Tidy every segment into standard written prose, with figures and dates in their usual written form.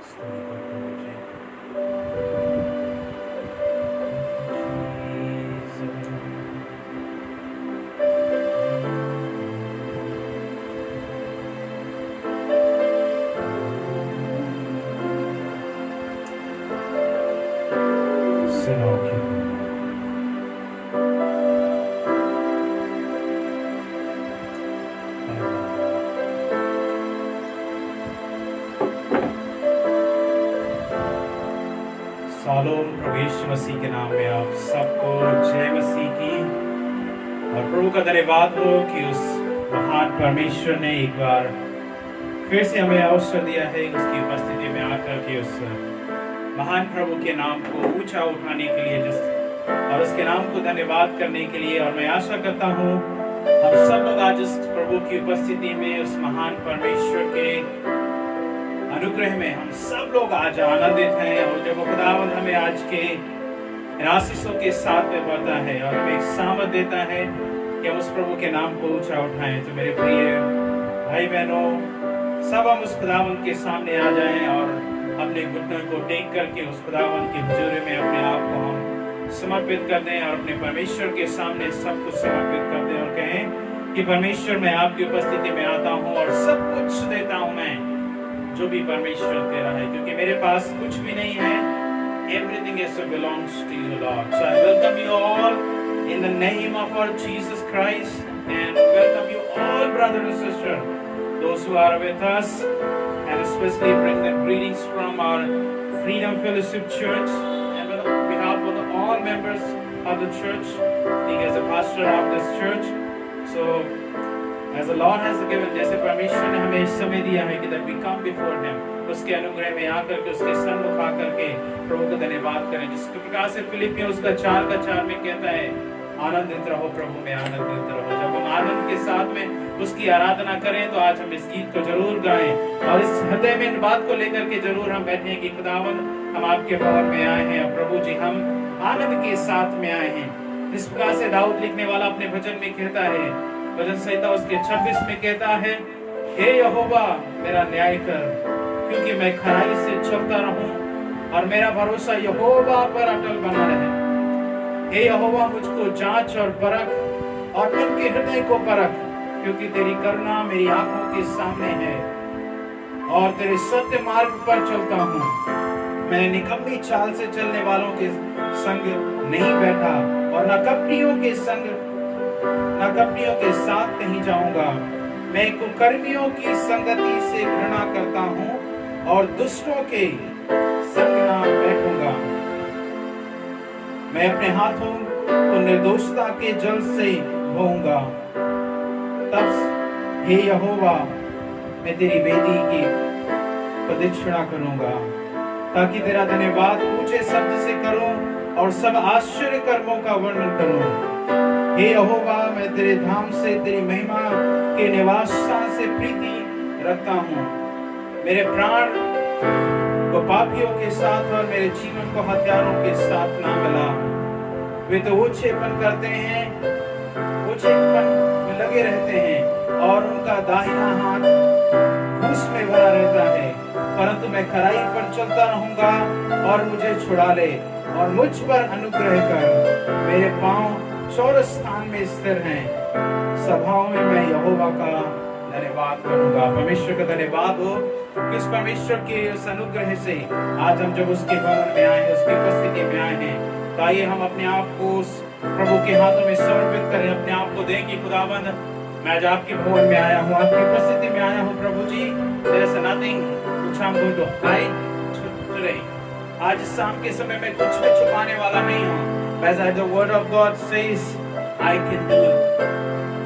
स्तोत्र प्रभु जी। सेनाओं की सालों प्रभु यीशु मसीह के नाम में आप सबको जय मसीह की। और प्रभु का धन्यवाद हो कि उस महान परमेश्वर ने एक बार फिर से हमें अवसर दिया है उसकी उपस्थिति में आकर के उस महान प्रभु के नाम को ऊंचा उठाने के लिए और उसके नाम को धन्यवाद करने के लिए। और मैं आशा करता हूँ हम सब लोग आज उस प्रभु की उपस्थिति में उस महान परमेश्वर के अनुग्रह में हम सब लोग आज आनंदित हैं। और जब वो खुदावंद हमें आज के आशीषों के साथ में बढ़ता है और हमें एक सामर्थ देता है कि हम उस प्रभु के नाम को ऊंचा उठाएं, तो मेरे प्रिय भाई बहनों सब हम उस खुदावंद के सामने आ जाएं और अपने घुटनों को टेक करके उस खुदावंद की हुजूरी में अपने आप को हम समर्पित कर दें और अपने परमेश्वर के सामने सब कुछ समर्पित कर दें और कहें कि परमेश्वर मैं आपकी उपस्थिति में आता हूँ और सब कुछ देता हूँ मैं जो भी परमेश्वर तेरा है, क्योंकि मेरे पास कुछ भी नहीं है। Everything is belongs to you, Lord. So I welcome you all in the name of our Jesus Christ and welcome you all, brothers and sisters, those who are with us, and especially bring the greetings from our Freedom Fellowship Church and on behalf of all members of the church, being as a pastor of this church. So as the Lord has given, जैसे परमेश्वर ने हमें समय दिया है कि that we come before Him, उसके अनुग्रह में आकर के उसके सन्मुख आकर के प्रभु का धन्यवाद करें। जिस प्रकार से फिलिपियों उसका 4:4 में कहता है आनंदित रहो प्रभु में, आनंदित रहो। जब हम आनंद के साथ में उसकी आराधना करें तो आज हम इस गीत को जरूर गाएं और इस हृदय में इन बात को लेकर के जरूर हम बैठे कि खुदावंद हम आपके भवन में आए हैं और प्रभु जी हम आनंद के साथ में आए हैं। इस प्रकार से दाऊद लिखने वाला अपने भजन में कहता है, भजन संहिता उसके 26 में कहता है, हे यहोवा मेरा न्याय कर, क्योंकि मैं खराई से चलता रहूं और मेरा भरोसा यहोवा पर अटल बना रहे। हे यहोवा मुझको जांच और परख और मन के हृदय को परख, क्योंकि तेरी करुणा मेरी आंखों के सामने है और तेरे सत्य मार्ग पर चलता हूँ। मैं निकम्मी चाल से चलने वालों के संग नहीं बैठा और न कपटियों के साथ कहीं जाऊंगा। मैं कुकर्मियों की संगति से घृणा करता हूँ और दुष्टों के संग ना बैठूंगा। मैं अपने हाथों को निर्दोषता के जल से धोऊंगा। तब हे यहोवा मैं तेरी वेदी की प्रदक्षिणा करूंगा, ताकि तेरा धन्यवाद ऊंचे शब्द से करूं और सब आश्चर्य कर्मों का वर्णन करूं। हे यहोवा मैं तेरे धाम से तेरी महिमा के निवास स्थान से प्रीति रखता हूँ। मेरे प्राण को पापियों के साथ और मेरे जीवन को हत्यारों के साथ ना मिला। वे तो ऊंचेपन करते हैं, ऊंचेपन में लगे रहते हैं और उनका दाहिना हाथ घूस में भरा रहता है, परंतु मैं खराई पर चलता रहूंगा और मुझे छुड़ा ले और मुझ पर अनुग्रह कर। मेरे पांव चौरस स्थान में स्थिर हैं, सभाओं में मैं यहोवा का धन्यवाद करूंगा। परमेश्वर का धन्यवाद हो कि इस परमेश्वर के उस अनुग्रह से आज हम जब उसके भवन में आए हैं, उसकी उपस्थिति में आए हैं, तो आइए हम अपने आप को उस प्रभु के हाथों में समर्पित करें, अपने आप को दें कि खुदावंद मैं आज आपके भवन में आया हूँ, आपकी उपस्थिति में आया हूँ। प्रभु जी there is nothing which I'm going to hide today. आज शाम के समय में कुछ भी छुपाने वाला नहीं हूँ। As the word of God says, I can do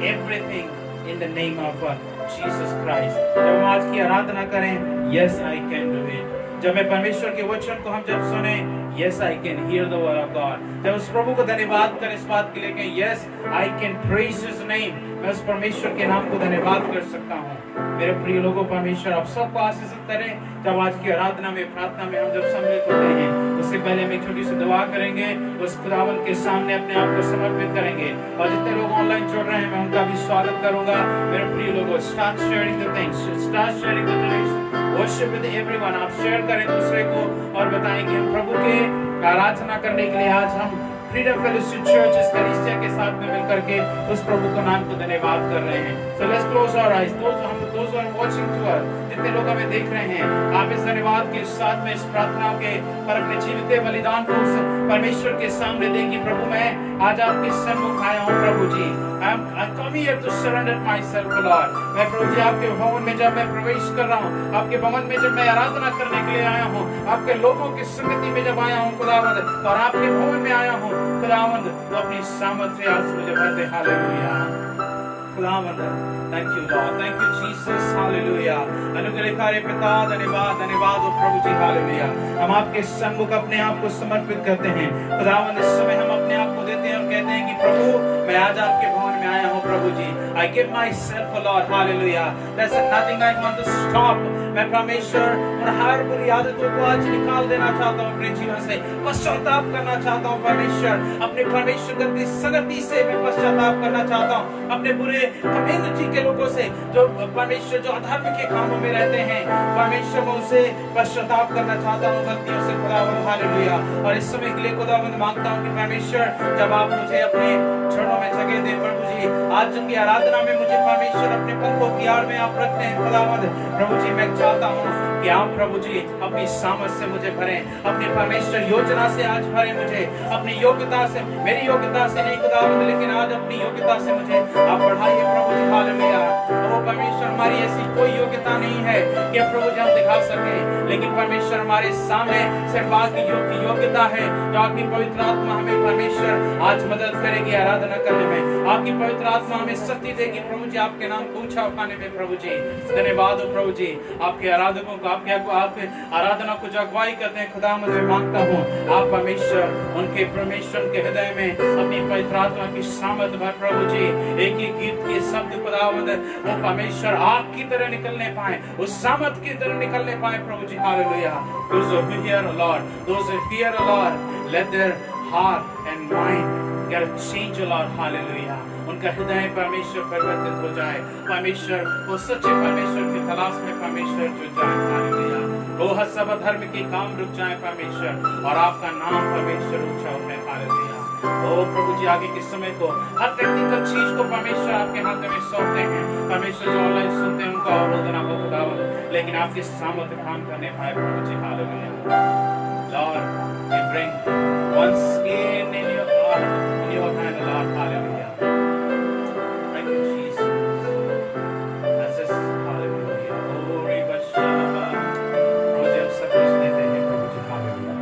everything in the name of Jesus Christ. जब हम आज की आराधना करें, yes I can do it. जब मैं परमेश्वर के वचन को हम जब सुने, yes I can hear the word of God. जब उस प्रभु को धन्यवाद करें इस बात के लिए कि yes I can praise His name. मैं उस परमेश्वर के नाम को धन्यवाद कर सकता हूँ। मेरे प्रिय लोगों, परमेश्वर आप सबको आशीष करें। जब आज की आराधना में प्रार्थना में हम जब सम्मिलित होते हैं, उससे पहले हम एक छोटी सी दुआ करेंगे, उस खुदावंद के सामने अपने आप को समर्पित करेंगे। और जितने लोग ऑनलाइन जुड़ रहे हैं मैं उनका भी स्वागत करूंगा। मेरे प्रिय लोगों, start sharing the things, start sharing the things. Worship with everyone, आप शेयर करें दूसरे को और बताएं कि हम प्रभु के आराधना करने के लिए आज हम फ्रीडम फेलोशिप चर्च इस कलीसिया के साथ में मिलकर के उस प्रभु को नाम को धन्यवाद कर रहे हैं। So let's close our eyes, those are watching to us, जितने लोग हमें देख रहे हैं, आप इस धन्यवाद के साथ में इस प्रार्थना के पर अपने जीवित बलिदान को उस परमेश्वर के सामने दें कि प्रभु मैं आज आपके सन्मुख आया हूँ प्रभु जी। I come here to surrender myself, Lord. मैं प्रभु जी आपके भवन में जब मैं प्रवेश कर रहा हूँ, आपके भवन में जब मैं आराधना करने के लिए आया हूँ, आपके लोगों की संगति में जब आया हूँ खुदावंद, और आपके भवन में आया हूँ खुदावंद, तो अपनी सामर्थ्य आज मुझे भर दे। हालेलुया खुदावंद, thank you Lord, thank you Jesus, hallelujah. अनुग्रहकारी पिता, धन्यवाद धन्यवाद हो प्रभु जी, हालेलुया। हम आपके सन्मुख अपने आप को समर्पित करते हैं खुदावंद, इस समय हम अपने आप को देते हैं और कहते हैं कि प्रभु मैं आज आपके भवन में आया हूँ प्रभु जी। I give myself, Lord, hallelujah. There's nothing I want to stop. मैं परमेश्वर उन हर बुरी आदतों को आज निकाल देना चाहता हूँ अपने जीवन से, पश्चाताप करना चाहता हूँ परमेश्वर, अपने परमेश्वर की संगति से मैं पश्चाताप करना चाहता हूँ, अपने बुरे कम्युनिटी के लोगों से जो परमेश्वर जो अधर्म के कामों में रहते हैं परमेश्वर मैं उनसे पश्चाताप करना चाहता हूँ, गलतियों से खुदावंद, हालेलुया। और इस समय के लिए खुदावंद मांगता हूँ कि परमेश्वर जब आप मुझे अपने चरणों में जगह दे प्रभु जी, आज की आराधना में मुझे परमेश्वर अपने पंखों की आड़ में आप रखते हैं खुदावंद, प्रभु जी मैं चाहता हूँ कि आप प्रभु जी अपनी सामर्थ से मुझे भरें, अपनी परमेश्वर योजना से आज भरें मुझे, अपनी योग्यता से, मेरी योग्यता से नहीं खुदावंद, लेकिन आज अपनी योग्यता से मुझे आप बढ़ाइए प्रभु जी, हालेलुया। ओ परमेश्वर हमारी ऐसी कोई योग्यता नहीं है कि प्रभु जी हम दिखा सके, लेकिन परमेश्वर हमारे सामने सिर्फ आपकी योग्यता है, जो आपकी पवित्र आत्मा हमें परमेश्वर आज मदद करेगी आराधना करने में, आपकी पवित्र आत्मा हमें शक्ति देगी प्रभु जी आपके नाम को ऊंचा उठाने में प्रभु जी। धन्यवाद हो प्रभु जी, आपके आराधकों को आपके आराधना को जो अगुवाई करते हैं खुदा मैं मांगता हूँ आप परमेश्वर उनके परमेश्वर के हृदय में अपनी पवित्र आत्मा की सामर्थ भर प्रभु जी, एक एक गीत के शब्द खुदावंद वो परमेश्वर आग की तरह निकलने पाए, उस सामर्थ की तरह निकलने पाए प्रभु जी, hallelujah. Those who hear a Lord, those who hear a Lord, let their heart and mind get a change, Lord, hallelujah. उनका हृदय परमेश्वर परिवर्तित हो जाए, परमेश्वर वो सच्चे परमेश्वर की तलाश में परमेश्वर जुट जाए, हालेलुया। वो हर सब धर्म के काम रुक जाए परमेश्वर, और आपका नाम परमेश्वर ऊंचा उठे, हालेलुया। ओ प्रभु जी आगे के समय को हर टेक्निकल चीज को परमेश्वर आपके हाथ में सौंपते हैं, परमेश्वर जो ऑनलाइन सुनते हैं उनका आराधना को खुदावंद, लेकिन आपके सामर्थ्य काम करने पाए प्रभु जी, hallelujah. Lord, we bring once again in your heart, in your hand, Lord, hallelujah. Thank you, Jesus. That's us, hallelujah. Glory Bashaba. प्रभु जी हम सब कुछ देते हैं प्रभु जी, हालेलुया।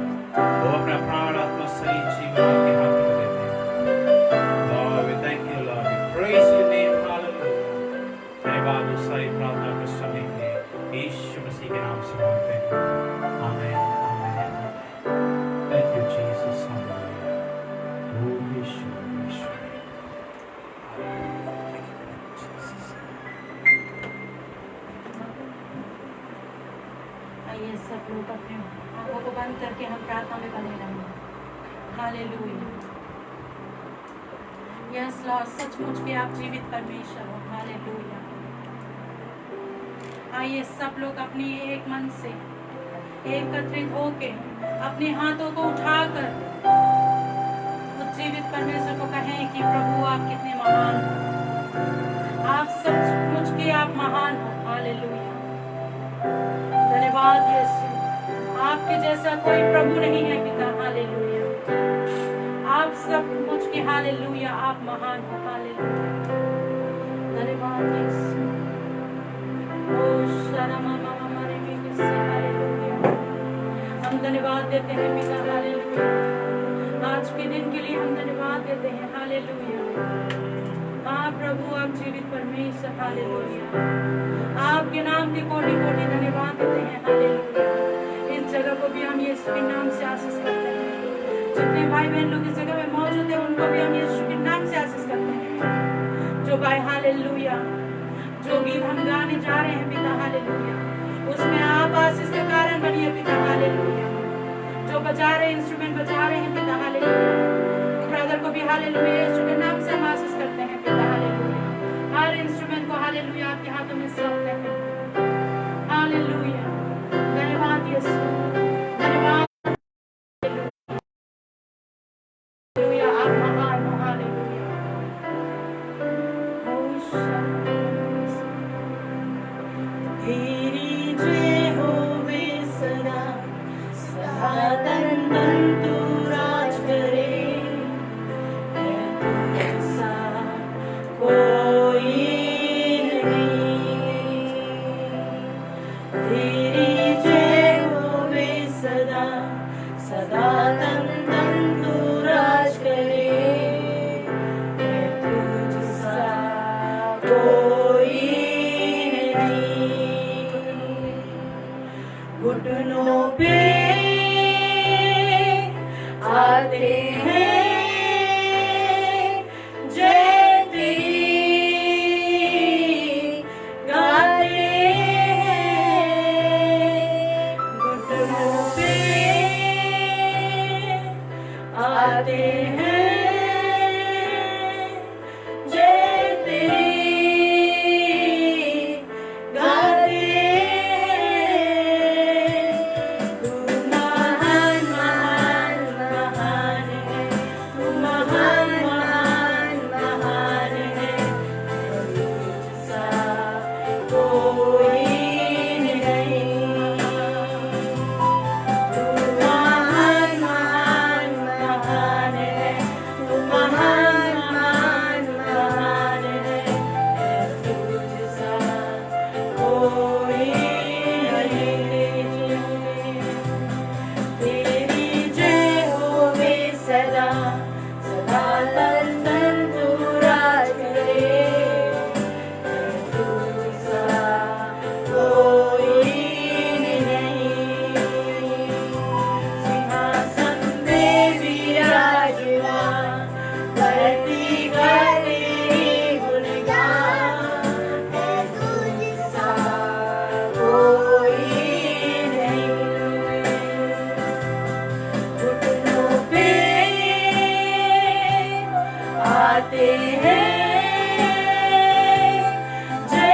वो अपना प्राण आत्मा शरीर जीवन आपके हाथ में देते हैं। Lord, we thank you, Lord. We praise your name, hallelujah. धन्यवाद उस सारी प्रार्थना को सुनने के लिए यीशु मसीह के नाम से मांगते हैं, आमीन। Thank you, Jesus. Hallelujah. Oh, Yeshua, Yeshua. Thank you, Jesus. आइए सब लोग अपने आंखों को बंद करके हम प्रार्थना में बने रहें। हालेलुया। यस लॉर्ड, सचमुच के आप जीवित परमेश्वर हो, हालेलुया। आइए सब लोग अपनी एक मन से एकत्रित होके अपने हाथों को उठाकर उस जीवित परमेश्वर को कहें कि प्रभु आप कितने महान हो, आप सचमुच के आप महान हो, हालेलुया। धन्यवाद यीशु, आपके जैसा कोई प्रभु नहीं है पिता, हालेलुया। आप सचमुच के हालेलुया आप महान हो, हालेलुया। धन्यवाद यीशु। ओ शरमा मामा मारे में से हालेलुया। हम धन्यवाद देते हैं पिता, हालेलुया। आज के दिन के लिए हम धन्यवाद देते हैं, हालेलुया। हाँ प्रभु आप जीवित परमेश्वर, हालेलुया। आपके नाम के कोटि कोटि धन्यवाद देते हैं, हालेलुया। इस जगह को भी हम यीशु के नाम से आशीष करते हैं। जितने भाई बहन लोग इस जगह में मौजूद है उनको भी हम यीशु के नाम से आशीष करते हैं। जो भाई हालेलुया जो गीत हम गाने जा रहे हैं पिता, हालेलुया, उसमें आप आशीष का कारण बनिए पिता, हालेलुया। जो बजा रहे इंस्ट्रूमेंट बजा रहे हैं पिता, हालेलुया, ब्रदर को भी हालेलुया यीशु के नाम से हम आशीष करते हैं पिता, हालेलुया। हर इंस्ट्रूमेंट को हालेलुया आपके हाथों में सौंपते हैं, हालेलुया। यीशु। धन्यवाद हालेलुया, आप महान हो हालेलुया। ओ शांति तेरी जय होवे सदा, सदा तन मन तू राज करे। है तू जैसा कोई नहीं। तेरी जय होवे सदा, सदा तन मन तू राज करे। है तू जैसा कोई नहीं। घुटनों पे आते हैं जय तेरी, गाते हैं घुटनों पे आते हैं जय तेरी, गाते हैं। तू महान महान महान है, तू महान महान महान है। तुझसा कोई नहीं। तू महान महान महान है, तू महान महान महान है। तुझसा कोई नहीं। तेरी जय होवे सदा, सदा तन तन तू राज करे। तुझसा कोई नहीं। सिंहासन पे विराजमान, करती करे गुणगान। है तुझसा कोई नहीं। घुटनों पे आते हैं जय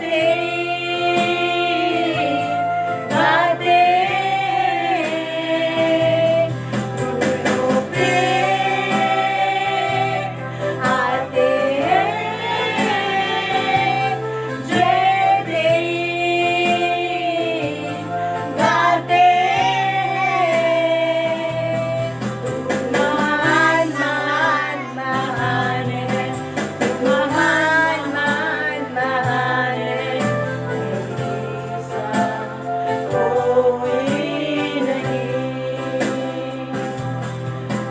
तेरी, गाते हैं। घुटनों पे आते हैं जय तेरी, गाते हैं। तू महान महान महान है, तू महान महान महान है। ऐसा कोई नहीं।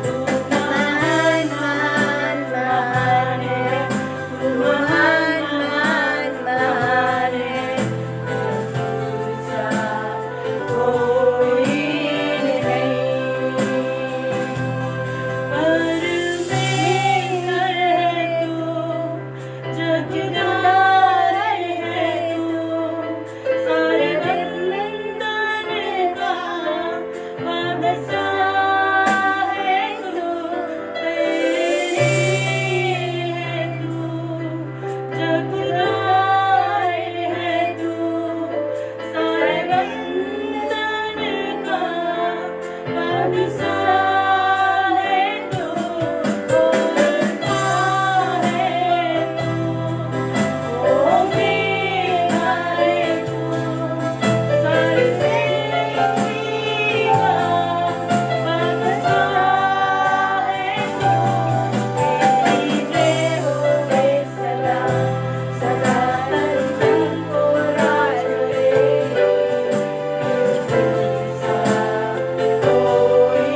तू महान महान महान है, तू महान महान महान है। तुझसा कोई नहीं। परमेश्वर है तू, जगदार है तू, सारे बंधन का बादशाह है तू। तेरी है तू, जगदार है तू, सारे बंधन का बादशाह है तू। बोलता है तू, ओ मेरा है तू, सारी सृष्टि का बादशाह है तू। तेरी जय होवे सदा, सदा तन तन को राज करे। तुझसा कोई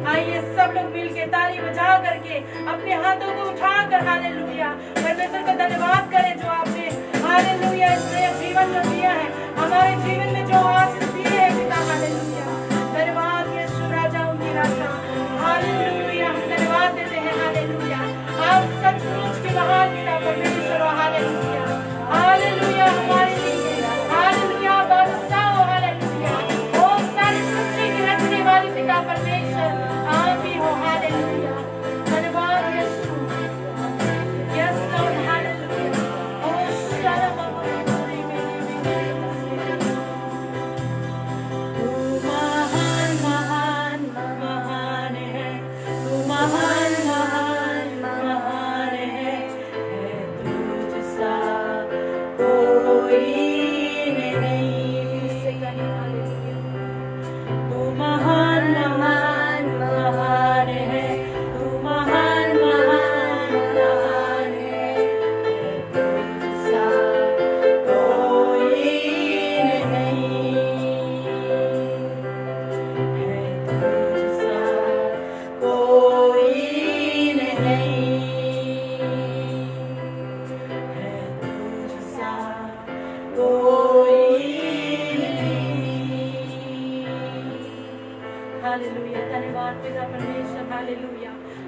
आइए सब लोग मिल के ताली बजा करके अपने हाथों को उठाकर हालेलुया परमेश्वर का धन्यवाद करें जो आपने हालेलुया इस नए जीवन जो दिया है, हमारे जीवन में जो आशीष दिए है पिता। हालेलुया धन्यवाद यीशु राजा उनकी राजा। हालेलुया हम धन्यवाद देते हैं। हालेलुया आप सचमुच के महान पिता परमेश्वर। हालेलुया हालेलुया हमारे लिए हालेलुया बादशाह हो। हालेलुया ओ सारी सृष्टि की रचने वाली पिता परमेश्वर आप ही हो। हालेलुया धन्यवाद यीशु। यस लॉर्ड हालेलुया ओ शरण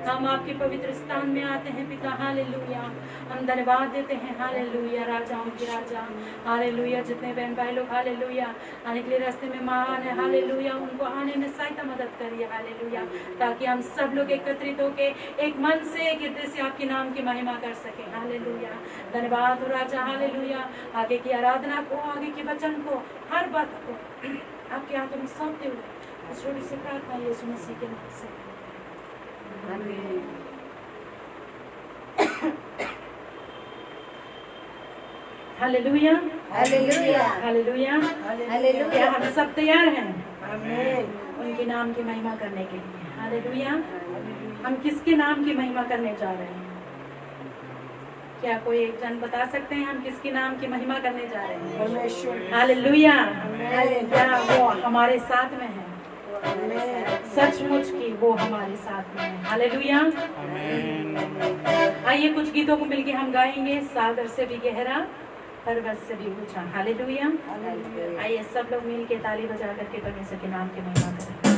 हम आपके पवित्र स्थान में आते हैं पिता। हालेलुया हम धन्यवाद देते हैं। हालेलुया राजाओं के राजा। हालेलुया जितने बहन भाई लोग हालेलुया आने के लिए रास्ते में महान है हालेलुया उनको आने में सहायता मदद करिए। हालेलुया ताकि हम सब लोग एकत्रित होके एक मन से एक हृदय से आपके नाम की महिमा कर सके। हालेलुया धन्यवाद हो राजा। हालेलुया आगे की आराधना को आगे के वचन को हर बात को आपके हाथों में सौंपते हुए छोटी से प्रार्थना यीशु मसीह के नाम से हालेलुया हालेलुया हालेलुया हालेलुया। क्या हम सब तैयार हैं आमीन। उनके नाम की महिमा करने के लिए? हालेलुया हम किसके नाम की महिमा करने जा रहे हैं? क्या कोई एक जन बता सकते हैं हम किसके नाम की महिमा करने जा रहे हैं? परमेश्वर। हालेलुया आमीन। क्या वो हमारे साथ में है? सचमुच की वो हमारे साथ में है। हालेलुया आइए कुछ गीतों को मिलके हम गाएंगे। सागर से भी गहरा पर्वत से भी ऊंचा। हालेलुया आइए सब लोग मिल के ताली बजा करके परमेश्वर के नाम की महिमा करें।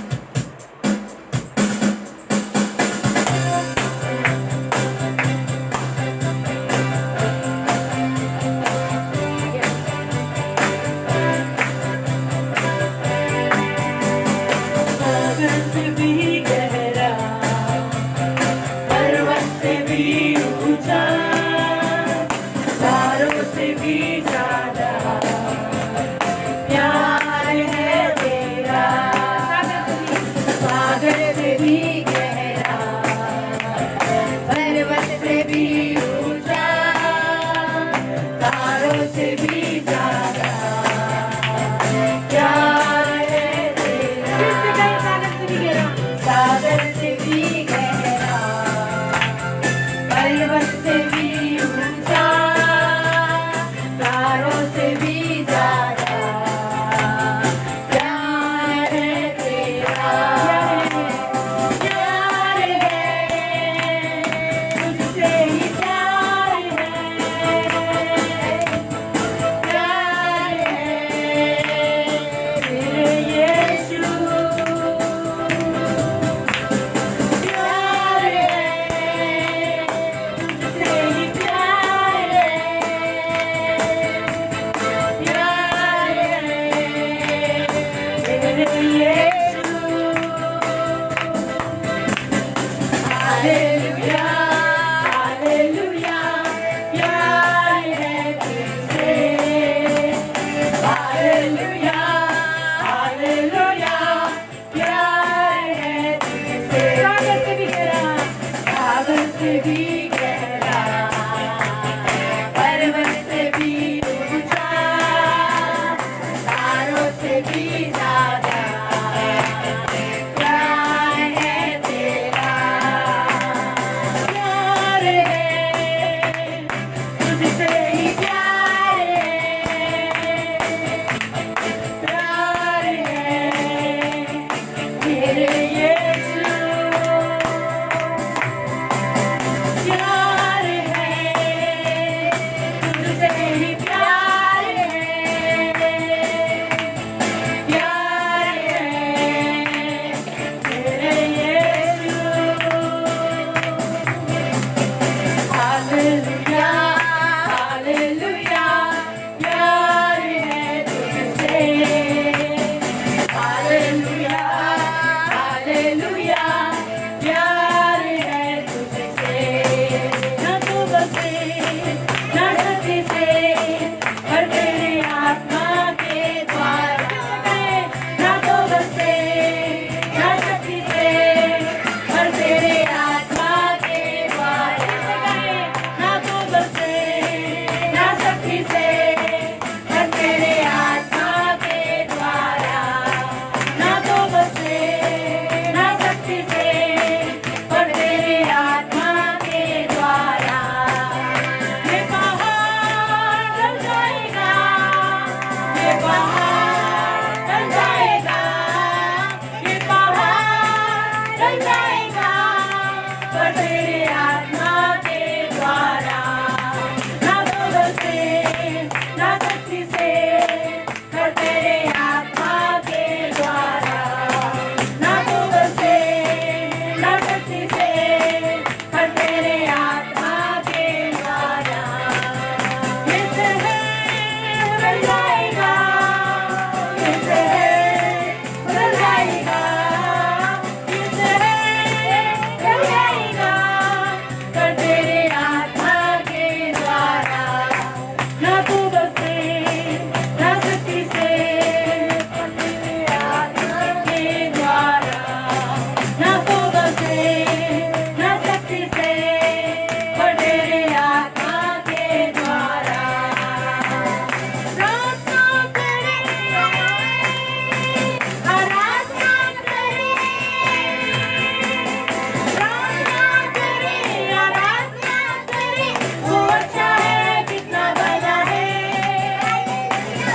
पर तेरे आत्मा के द्वारा, ना बल से ना शक्ति से, पर तेरे आत्मा के द्वारा, ना बल से ना शक्ति से, पर तेरे आत्मा के द्वारा। ये शहर बदल जाएगा, ये शहर बदल जाएगा, ये शहर बदल जाएगा, पर तेरे आत्मा के द्वारा, ना बल से ना शक्ति से, पर तेरे आत्मा के द्वारा, ना बल से ना शक्ति से, पर तेरे आत्मा के द्वारा। प्रार्थना करें, आराधना करें, प्रार्थना करें, आराधना करें, वो अच्छा है कितना भला है।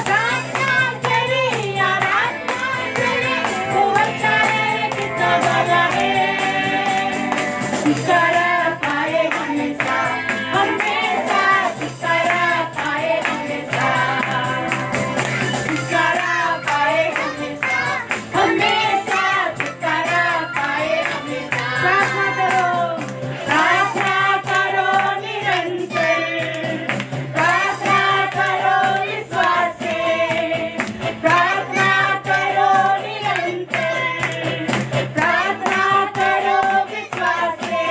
प्रार्थना करें, आराधना करें, वो अच्छा है कितना भला है। छुटकारा पाए हमेशा, हमेशा छुटकारा पाए हमेशा, छुटकारा पाए हमेशा, हमेशा छुटकारा पाए हमेशा। प्रार्थना करो निरंतर, प्रार्थना करो विश्वास से, प्रार्थना करो निरंतर, प्रार्थना करो विश्वास से,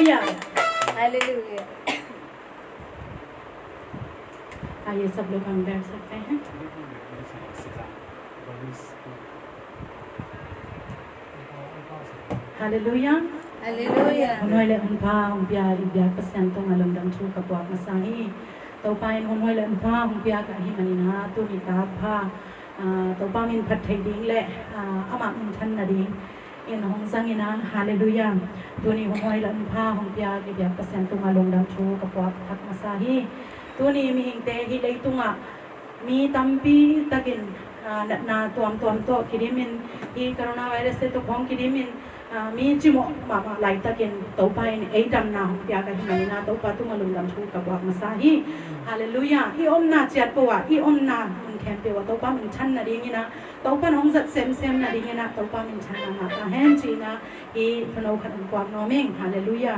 हालेलुया। हालेलुया। आइए सब लोग हम बैठ सकते हैं। Hallelujah. Hallelujah. Honoi le unpa umpia ibia pasentong alomdam thu kapwa masahi. Topain honoi le unpa umpia ka hi manina tu ni kapha. Topamin phathai ding le ama unthan na ding. In hong sangina hallelujah. Tu ni honoi le unpa umpia ibia pasentong alomdam thu kapwa masahi. Tu ni mi hingte hi leitunga mi tampi takin na tuam to kirimin i coronavirus se to khong kirimin mi chimo mama lai takin topain eitam na pya ka himina to pa tu malungam thu ka bak masahi hallelujah I omna chat pawa I omna mun khem pe wa to pa mun chan na ringina to pa nong zat sem na ringina to pa min chan na ta hen china I phano khan kwa no meng hallelujah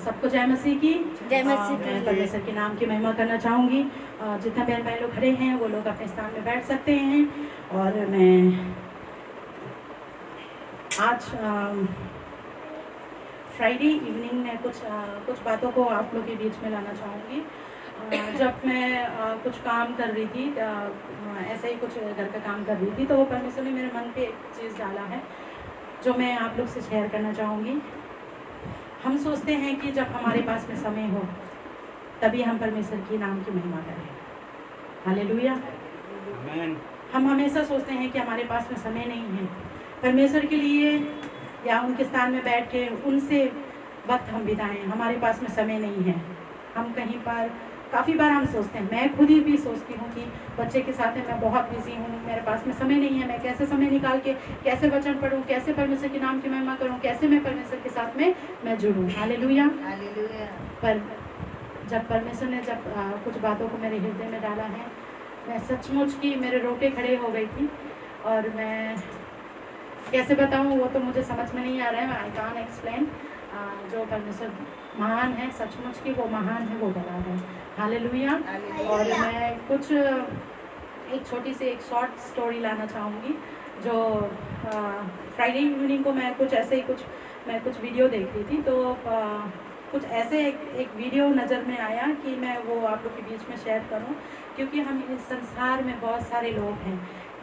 सबको जय मसीह की। जय मसीह की। मैं परमेश्वर के नाम की महिमा करना चाहूँगी। जितना बहन भाई लोग खड़े हैं वो लोग अपने स्थान में बैठ सकते हैं। और मैं आज फ्राइडे इवनिंग में कुछ बातों को आप लोग के बीच में लाना चाहूँगी। जब मैं कुछ काम कर रही थी ऐसे ही कुछ घर का काम कर रही थी तो परमेश्वर ने मेरे मन पे एक चीज़ डाला है जो मैं आप लोग से शेयर करना चाहूँगी। हम सोचते हैं कि जब हमारे पास में समय हो तभी हम परमेश्वर की नाम की महिमा करें। हालेलुया। हम हमेशा सोचते हैं कि हमारे पास में समय नहीं है परमेश्वर के लिए या उनके स्थान में बैठ के उनसे वक्त हम बिताएं। हमारे पास में समय नहीं है। हम कहीं पर काफ़ी बार हम सोचते हैं, मैं खुद ही भी सोचती हूँ कि बच्चे के साथ में मैं बहुत बिजी हूँ, मेरे पास में समय नहीं है, मैं कैसे समय निकाल के कैसे वचन पढूं, कैसे परमेश्वर के नाम की महिमा करूँ, कैसे मैं परमेश्वर के साथ में मैं जुड़ूं। हालेलुया। हालेलुया। पर जब परमेश्वर ने कुछ बातों को मेरे हृदय में डाला है, मैं सचमुच की मेरे रोके खड़े हो गई थी और मैं कैसे बताऊँ वो तो मुझे समझ में नहीं आ रहा है। I can't explain. जो परमेश्वर महान है, सचमुच की वो महान है, वो बड़ा है। हालेलुया। और मैं कुछ एक छोटी सी एक शॉर्ट स्टोरी लाना चाहूँगी जो फ्राइडे इवनिंग को मैं कुछ वीडियो देख रही थी तो कुछ ऐसे एक वीडियो नज़र में आया कि मैं वो आप लोग के बीच में शेयर करूं, क्योंकि हम इस संसार में बहुत सारे लोग हैं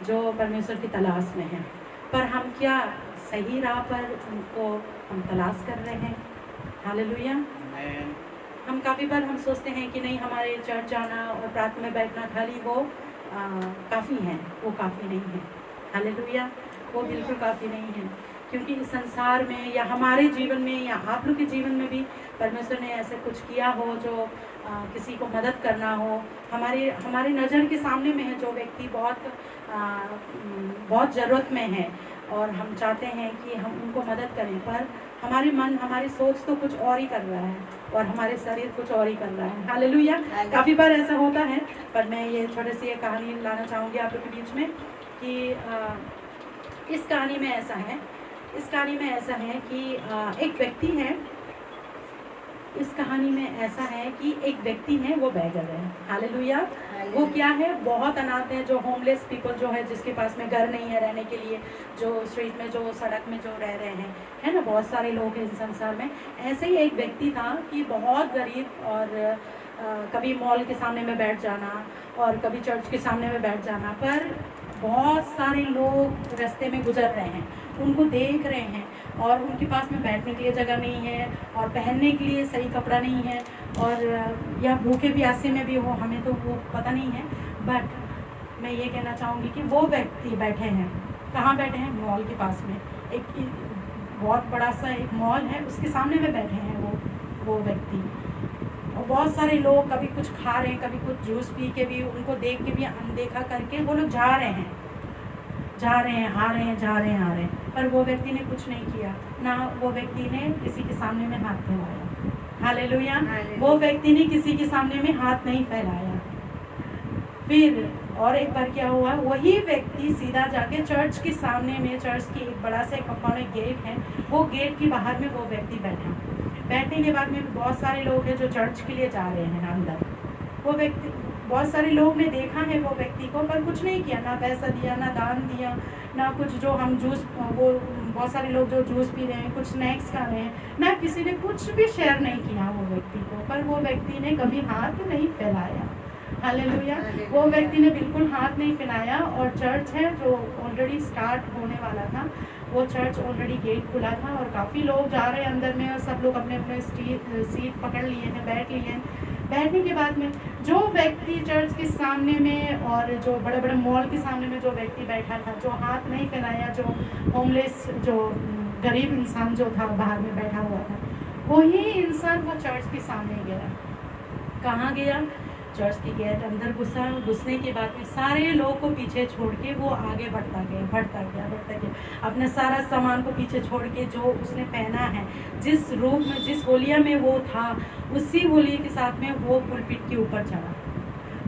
जो परमेश्वर की तलाश में हैं, पर हम क्या सही राह पर उनको हम तलाश कर रहे हैं। हालेलुया। हम काफ़ी बार हम सोचते हैं कि नहीं, हमारे चर्च जाना और प्रार्थना में बैठना खाली वो काफ़ी है, वो काफ़ी नहीं है। हालेलुया। वो बिल्कुल काफ़ी नहीं है, क्योंकि इस संसार में या हमारे जीवन में या आप लोग के जीवन में भी परमेश्वर ने ऐसे कुछ किया हो जो किसी को मदद करना हो, हमारे नज़र के सामने में है जो व्यक्ति बहुत ज़रूरत में है और हम चाहते हैं कि हम उनको मदद करें, पर हमारे मन हमारी सोच तो कुछ और ही कर रहा है और हमारे शरीर कुछ और ही कर रहा है। हालेलुया। काफ़ी बार ऐसा होता है। पर मैं ये छोटी सी एक कहानी लाना चाहूँगी आप लोग के बीच में कि इस कहानी में ऐसा है कि एक व्यक्ति है। इस कहानी में ऐसा है कि एक व्यक्ति है, वो बेगर है। हालेलुया। वो क्या है, बहुत अनाथ है, जो होमलेस पीपल जो है, जिसके पास में घर नहीं है रहने के लिए, जो स्ट्रीट में जो सड़क में जो रह रहे हैं, है ना, बहुत सारे लोग हैं इस संसार में। ऐसे ही एक व्यक्ति था कि बहुत गरीब और कभी मॉल के सामने में बैठ जाना और कभी चर्च के सामने में बैठ जाना, पर बहुत सारे लोग रास्ते में गुजर रहे हैं, उनको देख रहे हैं और उनके पास में बैठने के लिए जगह नहीं है और पहनने के लिए सही कपड़ा नहीं है और या भूखे प्यासे में भी हो, हमें तो वो पता नहीं है। बट मैं ये कहना चाहूँगी कि वो व्यक्ति बैठे हैं, कहाँ बैठे हैं, मॉल के पास में। एक बहुत बड़ा सा एक मॉल है, उसके सामने में बैठे हैं वो व्यक्ति। और बहुत सारे लोग कभी कुछ खा रहे हैं, कभी कुछ जूस पी के भी, उनको देख के भी अनदेखा करके वो लोग जा रहे हैं, आ रहे हैं, पर वो व्यक्ति ने कुछ नहीं किया, ना वो व्यक्ति ने किसी के सामने में हाथ फैलाया। हालेलुया। वो व्यक्ति ने किसी के सामने में हाथ नहीं फैलाया। फिर और एक बार क्या हुआ, वही व्यक्ति सीधा जाके चर्च के सामने में, चर्च की एक बड़ा सा कंपाउंड गेट है, वो गेट के बाहर में वो व्यक्ति बैठने के बाद में बहुत सारे लोग हैं जो चर्च के लिए जा रहे हैं अंदर। वो व्यक्ति बहुत सारे लोग ने देखा है वो व्यक्ति को, पर कुछ नहीं किया, ना पैसा दिया, ना दान दिया, ना कुछ जो हम जूस, वो बहुत सारे लोग जो जूस पी रहे हैं, कुछ स्नैक्स खा रहे हैं, ना किसी ने कुछ भी शेयर नहीं किया वो व्यक्ति को, पर वो व्यक्ति ने कभी हाथ नहीं फैलाया। हालेलुया। वो व्यक्ति ने बिल्कुल हाथ नहीं फैलाया। और चर्च है जो ऑलरेडी स्टार्ट होने वाला था, वो चर्च ऑलरेडी गेट खुला था और काफ़ी लोग जा रहे हैं अंदर में, और सब लोग अपने अपने सीट पकड़ लिए हैं, बैठ लिए हैं। बैठने के बाद में जो व्यक्ति चर्च के सामने में और जो बड़े बड़े मॉल के सामने में जो व्यक्ति बैठा था, जो हाथ नहीं फैलाया, जो होमलेस, जो गरीब इंसान जो था बाहर में बैठा हुआ था, वही इंसान वो चर्च के सामने गया। कहाँ गया? चर्च की गेट अंदर घुसा। घुसने के बाद में सारे लोग को पीछे छोड़ के वो आगे बढ़ता गया। अपने सारा सामान को पीछे छोड़ के जो उसने पहना है, जिस रूप में, जिस होलिया में वो था, उसी होलिया के साथ में वो पुलपिट के ऊपर चढ़ा।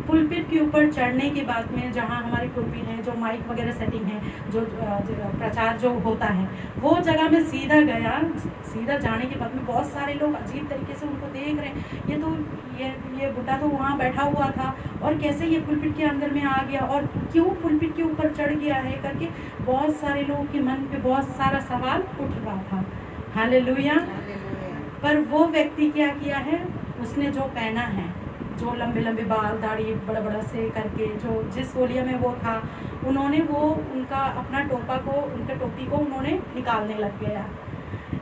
पुलपिट के ऊपर चढ़ने के बाद में जहाँ हमारी पुलपिट है, जो माइक वगैरह सेटिंग है, जो प्रचार जो होता है, वो जगह में सीधा गया। सीधा जाने के बाद में बहुत सारे लोग अजीब तरीके से उनको देख रहे हैं, ये तो ये बुड्ढा तो वहाँ बैठा हुआ था और कैसे ये पुलपिट के अंदर में आ गया और क्यों पुलपिट के ऊपर चढ़ गया है करके बहुत सारे लोगों के मन पे बहुत सारा सवाल उठ रहा था। हालेलुया। पर वो व्यक्ति क्या किया है? उसने जो पहना है, जो लंबे लंबे बाल, दाढ़ी बड़ा बड़ा से करके, जो जिस होलिया में वो था, उन्होंने वो उनका अपना उनका टोपी को उन्होंने निकालने लग गया।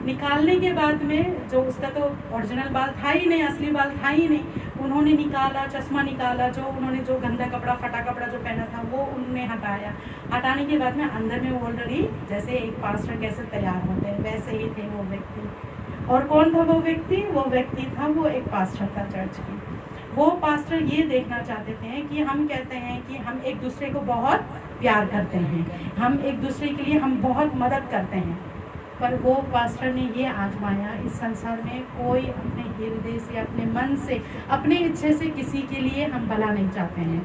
निकालने के बाद में जो उसका तो ओरिजिनल बाल था ही नहीं, असली बाल था ही नहीं, उन्होंने निकाला, चश्मा निकाला, जो उन्होंने जो गंदा कपड़ा, फटा कपड़ा जो पहना था वो उन्होंने हटाया। हटाने के बाद में अंदर में ऑलरेडी जैसे एक पास्टर कैसे तैयार होते हैं वैसे ही थे वो व्यक्ति। और कौन था वो व्यक्ति? वो व्यक्ति था, वो एक पास्टर था चर्च की। वो पास्टर ये देखना चाहते थे कि हम कहते हैं कि हम एक दूसरे को बहुत प्यार करते हैं, हम एक दूसरे के लिए हम बहुत मदद करते हैं, पर वो पास्टर ने ये आजमाया, इस संसार में कोई अपने हृदय से, अपने मन से, अपने इच्छे से किसी के लिए हम भला नहीं चाहते हैं।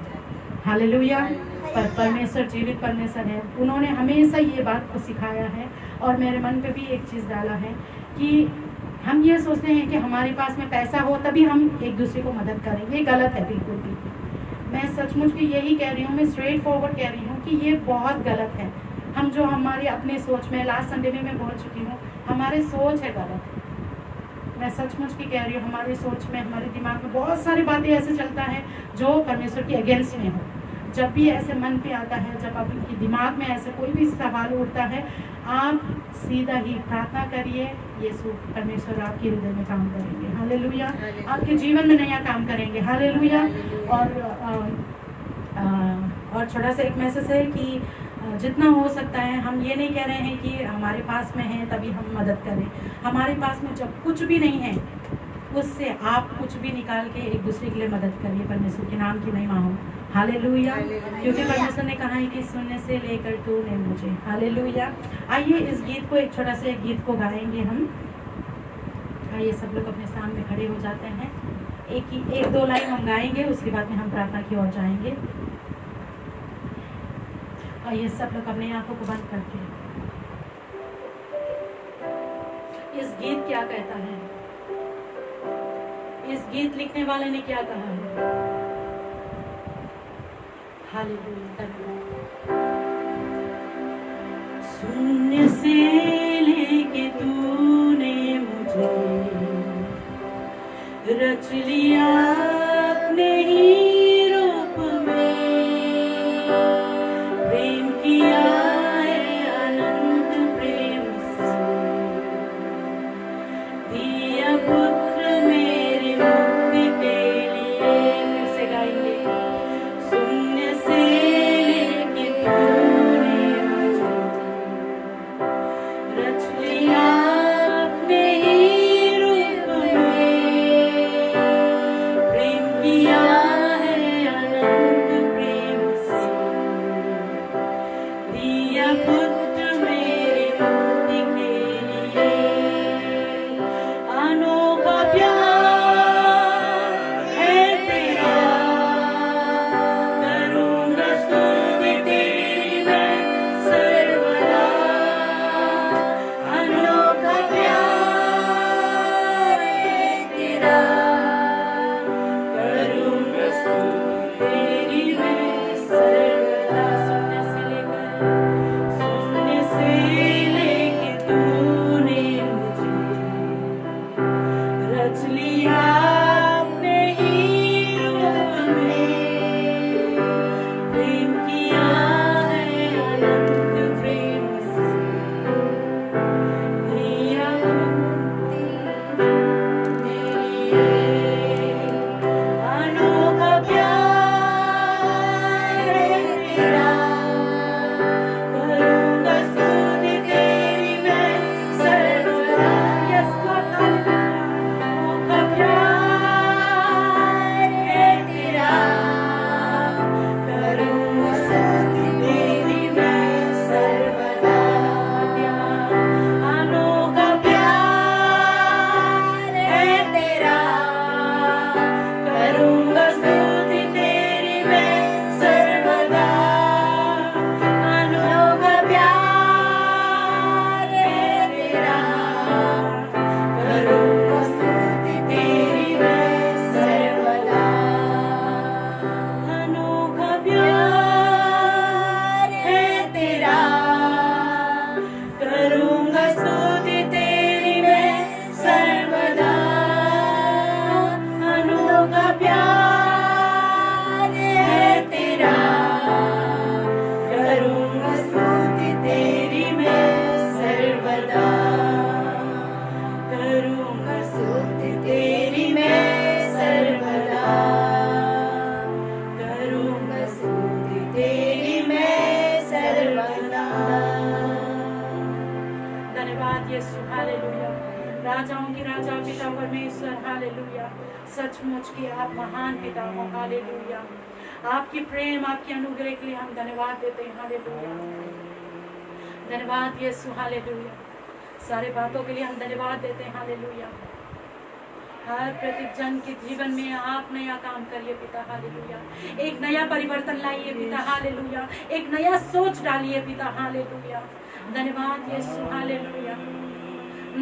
हालेलुया। पर परमेश्वर जीवित परमेश्वर है, उन्होंने हमेशा ये बात को सिखाया है और मेरे मन पे भी एक चीज़ डाला है कि हम ये सोचते हैं कि हमारे पास में पैसा हो तभी हम एक दूसरे को मदद करें। ये गलत है बिल्कुल भी। मैं सचमुच की यही कह रही हूँ, मैं स्ट्रेट फॉरवर्ड कह रही हूँ कि ये बहुत गलत है। हम जो हमारे अपने सोच में, लास्ट संडे में मैं बोल चुकी हूँ, हमारी सोच है गलत। मैं सचमुच की कह रही हूँ, हमारी सोच में, हमारे दिमाग में बहुत सारी बातें ऐसे चलता है जो परमेश्वर के अगेंस्ट में हो। जब भी ऐसे मन पे आता है, जब आपके दिमाग में ऐसे कोई भी सवाल उठता है, आप सीधा ही प्रार्थना करिए, यीशु परमेश्वर आपके हृदय में काम करेंगे। हालेलुया। आपके जीवन में नया काम करेंगे। हालेलुया। और छोटा सा एक मैसेज है कि जितना हो सकता है, हम ये नहीं कह रहे हैं कि हमारे पास में है तभी हम मदद करें। हमारे पास में जब कुछ भी नहीं है, उससे आप कुछ भी निकाल के एक दूसरे के लिए मदद करिए। परमेश्वर के नाम की महिमा हो। हालेलुया। क्योंकि परमेश्वर ने कहा है कि सुनने से लेकर तूने मुझे। हालेलुया। आइए इस गीत को, एक छोटा सा एक गीत को गाएंगे हम। आइए सब लोग अपने सामने खड़े हो जाते हैं। एक दो लाइन हम गाएंगे, उसके बाद में हम प्रार्थना की ओर जाएंगे। आइए सब लोग अपने आंखों को बंद करके, इस गीत क्या कहता है, इस गीत लिखने वाले ने क्या कहा है। हालेलुया। शून्य से लेके तूने मुझे रच लिया अपने ही रूप में, प्रेम किया है अनंत प्रेम से, दिया पुत्र मेरे मुक्ति के लिए। फिर से गाएंगे। शून्य से लेके तूने मुझे रच लिया अपने ही रूप में, धन्यवाद यीशु, हालेलुया। राजाओं की राजा पिता परमेश्वर, हालेलुया। सचमुच की आप महान पिता हो, हालेलुया। आपकी प्रेम, आपके अनुग्रह के लिए हम धन्यवाद देते हैं, हालेलुया। धन्यवाद यीशु, हालेलुया। सारे बातों के लिए हम धन्यवाद देते हैं, हालेलुया। हर प्रत्येक जन के जीवन में आप नया काम करिए पिता, हालेलुया। एक नया परिवर्तन लाइए पिता, हालेलुया। एक नया सोच डालिए पिता, हालेलुया। धन्यवाद यीशु, हालेलुया।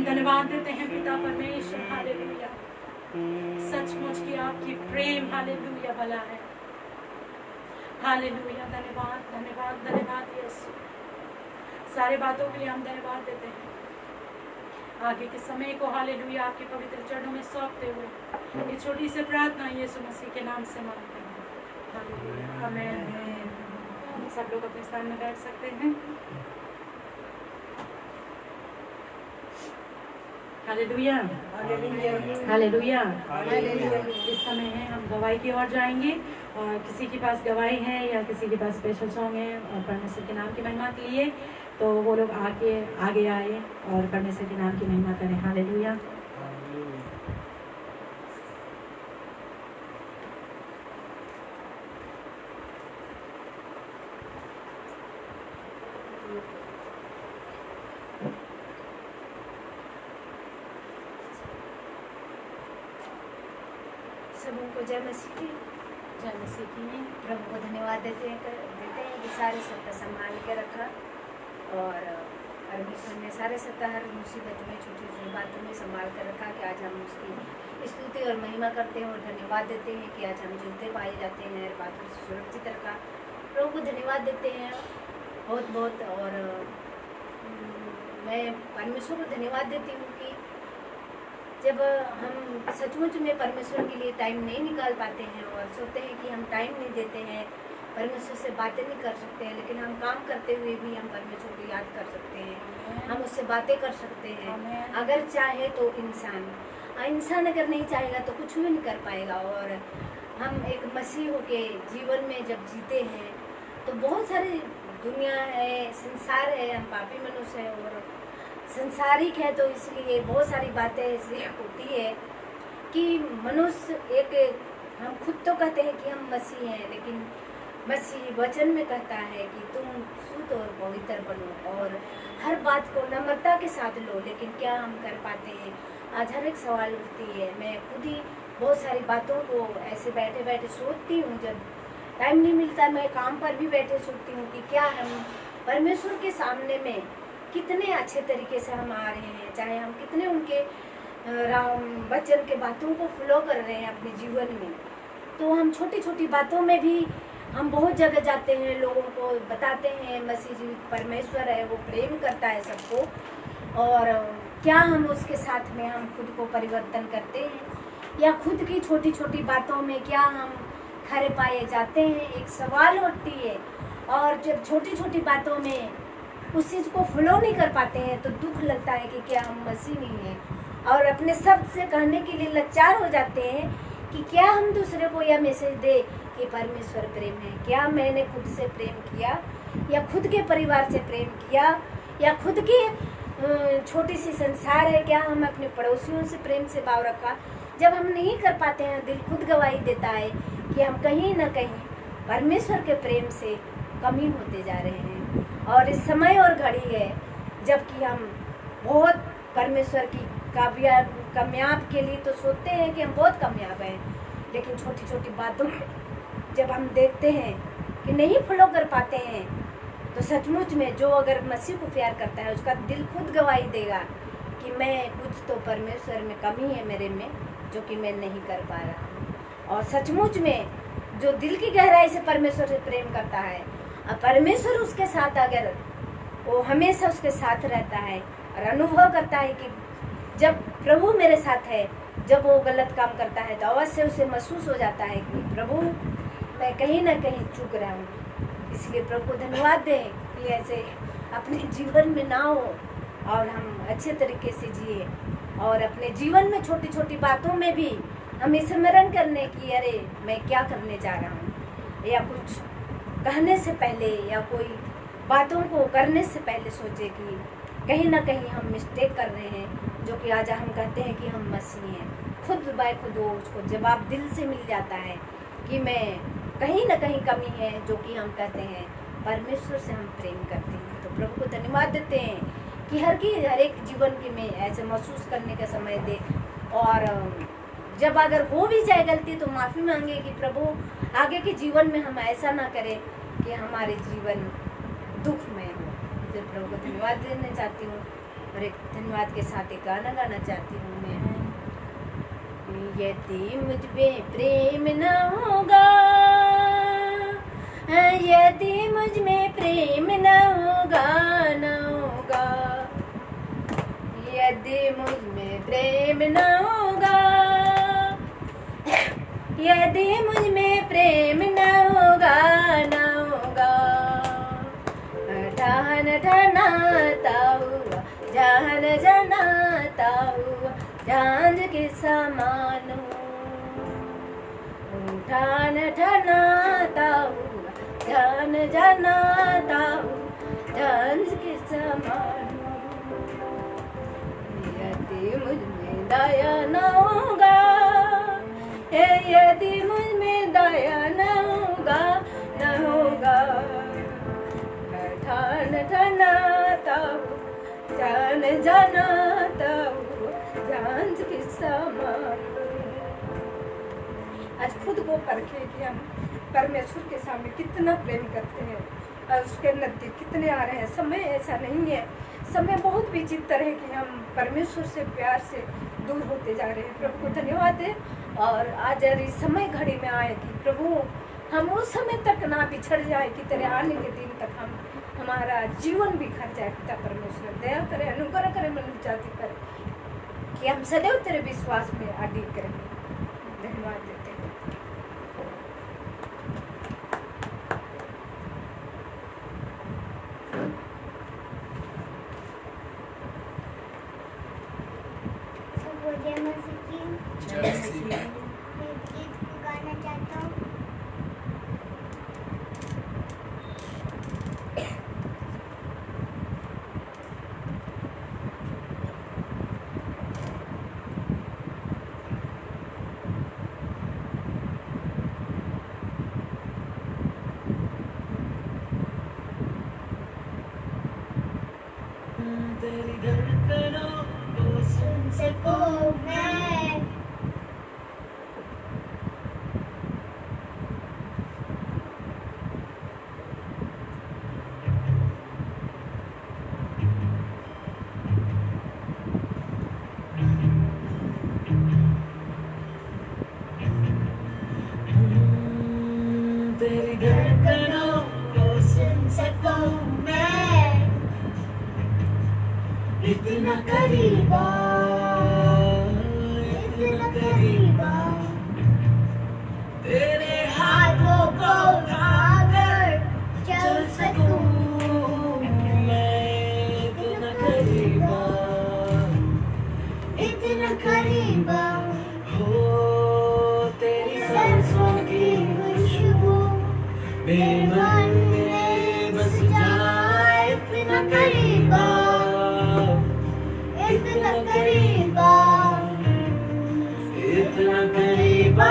धन्यवाद देते हैं पिता परमेश्वर, हालेलुया। सचमुच की आपकी प्रेम, हालेलुया, भला है, हालेलुया। धन्यवाद धन्यवाद धन्यवाद यीशु। सारे बातों के लिए हम धन्यवाद देते हैं। आगे के समय को, हालेलुया, आपके पवित्र चरणों में सौंपते हुए ये छोटी सी प्रार्थना यीशु मसीह के नाम से मांगते हैं, हालेलुया, आमीन। सब लोग अपने स्थान में बैठ सकते हैं। Hallelujah, hallelujah. इस समय है हम गवाही की ओर जाएंगे, और किसी के पास गवाही है या किसी के पास स्पेशल सॉन्ग है और परमेश्वर के नाम की महिमा के लिए, तो वो लोग आगे आए और परमेश्वर के नाम की महिमा करें। हालेलुया। सबों को जय मसीह की। जय मसीह की। प्रभु को धन्यवाद देते हैं कि सारे सत्ता संभाल के रखा, और परमेश्वर ने सारे सत्ता हर मुसीबत में, छोटी छोटी बातों में संभाल कर रखा कि आज हम उसकी स्तुति और महिमा करते हैं और धन्यवाद देते हैं कि आज हम जीते पाए जाते हैं, हर बातों से सुरक्षित रखा। प्रभु को धन्यवाद देते हैं बहुत बहुत। और मैं परमेश्वर को धन्यवाद देती हूँ कि जब हम सचमुच में परमेश्वर के लिए टाइम नहीं निकाल पाते हैं और सोचते हैं कि हम टाइम नहीं देते हैं, परमेश्वर से बातें नहीं कर सकते हैं, लेकिन हम काम करते हुए भी हम परमेश्वर को याद कर सकते हैं, हम उससे बातें कर सकते हैं अगर चाहे तो। इंसान अगर नहीं चाहेगा तो कुछ भी नहीं कर पाएगा। और हम एक मसीह के जीवन में जब जीते हैं तो बहुत सारी दुनिया है, संसार है, हम पापी मनुष्य है और संसारिक है, तो इसलिए बहुत सारी बातें इसलिए होती है कि मनुष्य एक, हम खुद तो कहते हैं कि हम मसीह हैं, लेकिन मसीह वचन में कहता है कि तुम शुद्ध और पवित्र बनो और हर बात को नम्रता के साथ लो। लेकिन क्या हम कर पाते हैं? आज हर एक सवाल उठती है। मैं खुद ही बहुत सारी बातों को ऐसे बैठे बैठे सोचती हूँ, जब टाइम नहीं मिलता मैं काम पर भी बैठे सोचती हूँ कि क्या हम परमेश्वर के सामने में कितने अच्छे तरीके से हम आ रहे हैं, चाहे हम कितने उनके वचन के बातों को फॉलो कर रहे हैं अपने जीवन में। तो हम छोटी छोटी बातों में भी हम बहुत जगह जाते हैं, लोगों को बताते हैं मसीह जी परमेश्वर है, वो प्रेम करता है सबको। और क्या हम उसके साथ में हम खुद को परिवर्तन करते हैं या खुद की छोटी छोटी बातों में क्या हम खरे पाए जाते हैं? एक सवाल उठती है। और जब छोटी छोटी बातों में उस चीज़ को फॉलो नहीं कर पाते हैं तो दुख लगता है कि क्या हम मसीह नहीं हैं, और अपने शब्द से कहने के लिए लाचार हो जाते हैं कि क्या हम दूसरे को यह मैसेज दे कि परमेश्वर प्रेम है। क्या मैंने खुद से प्रेम किया या खुद के परिवार से प्रेम किया या खुद की छोटी सी संसार है, क्या हम अपने पड़ोसियों से प्रेम से भाव रखा? जब हम नहीं कर पाते हैं, दिल खुद गवाही देता है कि हम कहीं ना कहीं परमेश्वर के प्रेम से कमी होते जा रहे हैं। और इस समय और घड़ी है जबकि हम बहुत परमेश्वर की कामयाब के लिए तो सोचते हैं कि हम बहुत कामयाब हैं, लेकिन छोटी छोटी बातों में जब हम देखते हैं कि नहीं फॉलो कर पाते हैं, तो सचमुच में जो अगर मसीह को प्यार करता है उसका दिल खुद गवाही देगा कि मैं कुछ तो परमेश्वर में कमी है मेरे में जो कि मैं नहीं कर पा रहा हूँ। और सचमुच में जो दिल की गहराई से परमेश्वर से प्रेम करता है और परमेश्वर उसके साथ, अगर वो हमेशा उसके साथ रहता है और अनुभव करता है कि जब प्रभु मेरे साथ है, जब वो गलत काम करता है तो अवश्य उसे महसूस हो जाता है कि प्रभु मैं कहीं ना कहीं चूक रहा हूँ। इसलिए प्रभु को धन्यवाद दें कि ऐसे अपने जीवन में ना हो और हम अच्छे तरीके से जिए और अपने जीवन में छोटी छोटी बातों में भी हम स्मरण करने की अरे मैं क्या करने जा रहा हूँ, या कुछ कहने से पहले या कोई बातों को करने से पहले सोचे कि कहीं ना कहीं हम मिस्टेक कर रहे हैं, जो कि आज हम कहते हैं कि हम मसीह हैं। खुद बाय खुद वो उसको जवाब दिल से मिल जाता है कि मैं कहीं ना कहीं कमी है, जो कि हम कहते हैं परमेश्वर से हम प्रेम करते हैं। तो प्रभु को धन्यवाद देते हैं कि हर एक जीवन के में ऐसे महसूस करने का समय दे, और जब अगर हो भी जाए गलती तो माफ़ी मांगे कि प्रभु आगे के जीवन में हम ऐसा ना करें कि हमारे जीवन दुखमय हो। तो प्रभु को धन्यवाद देना चाहती हूँ, और एक धन्यवाद के साथ एक गाना गाना चाहती हूँ मैं। यदि मुझ में प्रेम न होगा, यदि मुझ में प्रेम न होगा, न होगा, यदि मुझ में प्रेम न होगा, यदि मुझ में प्रेम न होगा, न होगा, ठहन ठहनाता हुआ, जहन जनाता हुआ, झांझ के समान ठान ठहनाता हुआ, जान जनाता हुआ, झांझ के समान। यदि मुझ में दया न होगा, यदि मुझ में दया न होगा, न होगा, ठान ठहनाता हुआ, जान जनाता हुआ, झांझ के समान। आज खुद को परखे कि हम परमेश्वर के सामने कितना प्रेम करते हैं और उसके नजदीक कितने आ रहे हैं। समय ऐसा नहीं है, समय बहुत विचित्र है कि हम परमेश्वर से प्यार से दूर होते जा रहे हैं। प्रभु को धन्यवाद दे, और आज इस समय घड़ी में आए कि प्रभु हम उस समय तक ना बिछड़ जाए कि तेरे आने के दिन तक हमारा जीवन बिखर जाए। पिता परमेश्वर दया करे, अनुग्रह करे, मन जाति करे कि हम सदैव तेरे विश्वास में अडिग करेंगे। धन्यवाद देते हैं। जय मसीह की। जय मसीह। मैं एक गीत गाना चाहता हूँ। तेरी धड़कनों को सुन सकूं मैं, तेरी धड़कनों को सुन सकूं मैं, इतना करीब आ, इतना करीब आ, तेरे हाथों को उठाकर चल सकूं मैं, इतना करीब आ, इतना करीब आ, हो तेरी सांसों की खुशबू मेरे मन में बस जाए, इतना करीब आ, इतना करीब आ, इतना करीब आ,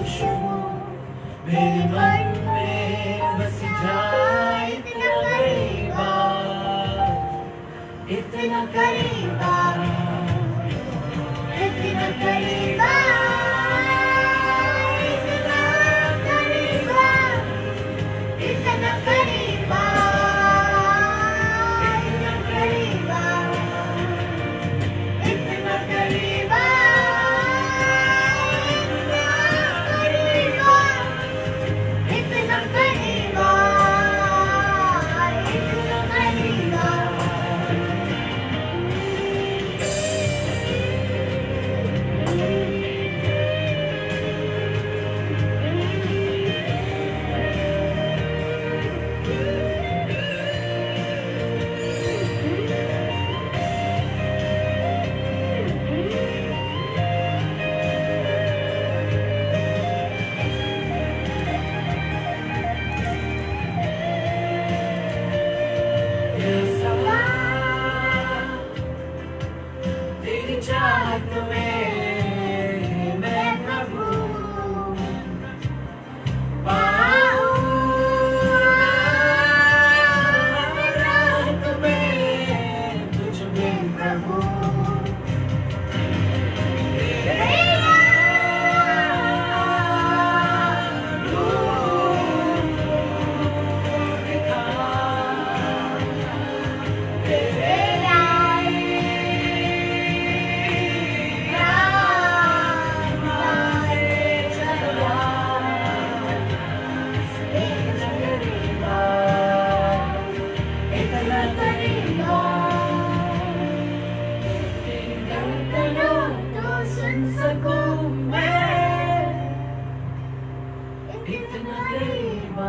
खुशबू मेरे मन में बस जाए इतना करीब आ, इतना करीब आ, इतना करीब आ, इतना करीब आ, इतना करीब आ, इतना करीब आ, इतना करीब आ, इतना करीब आ। तेरी चाहत में मैं प्रभु पाऊं, रात में तुझ बिन प्रभु इतना करीब आ,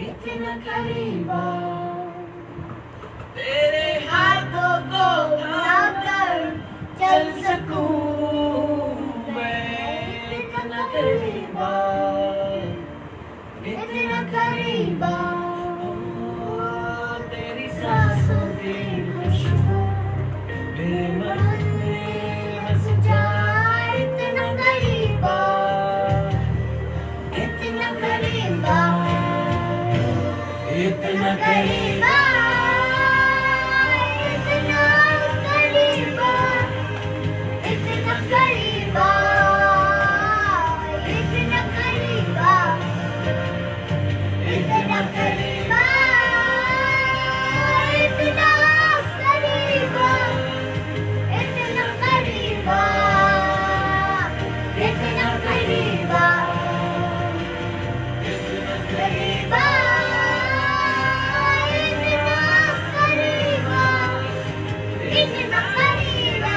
इतना करीब आ, तेरे हाथों को थामकर चल सकूं मैं, इतना करीब आ, इतना करीब आ, ओ, तेरी सांसों की खुशबू मेरे मन में बस जाए इतना करीब आ, इतना करीब आ, इतना करीब आ, इतना करीब आ, इतना करीब आ, इतना करीब आ, इतना करीब आ, इतना करीब आ, इतना करीब आ, इतना करीब आ, करीब आ, इतना करीब आ,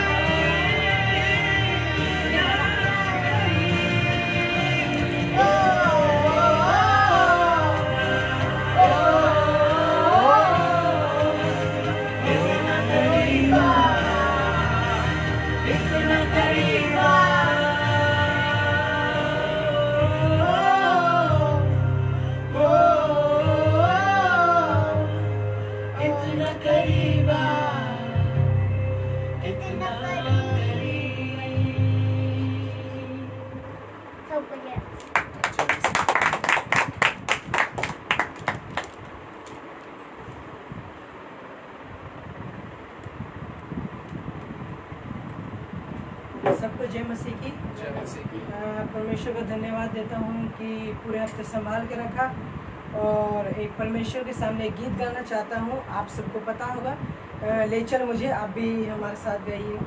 इतना करीब आ, इतना करीब आ, इतना करीब। सबको जय सबको जय मसीह की। परमेश्वर को धन्यवाद देता हूँ कि पूरे हफ्ते संभाल के रखा। और एक परमेश्वर के सामने एक गीत गाना चाहता हूँ, आप सबको पता होगा, ले चल मुझे, आप भी हमारे साथ गाइए।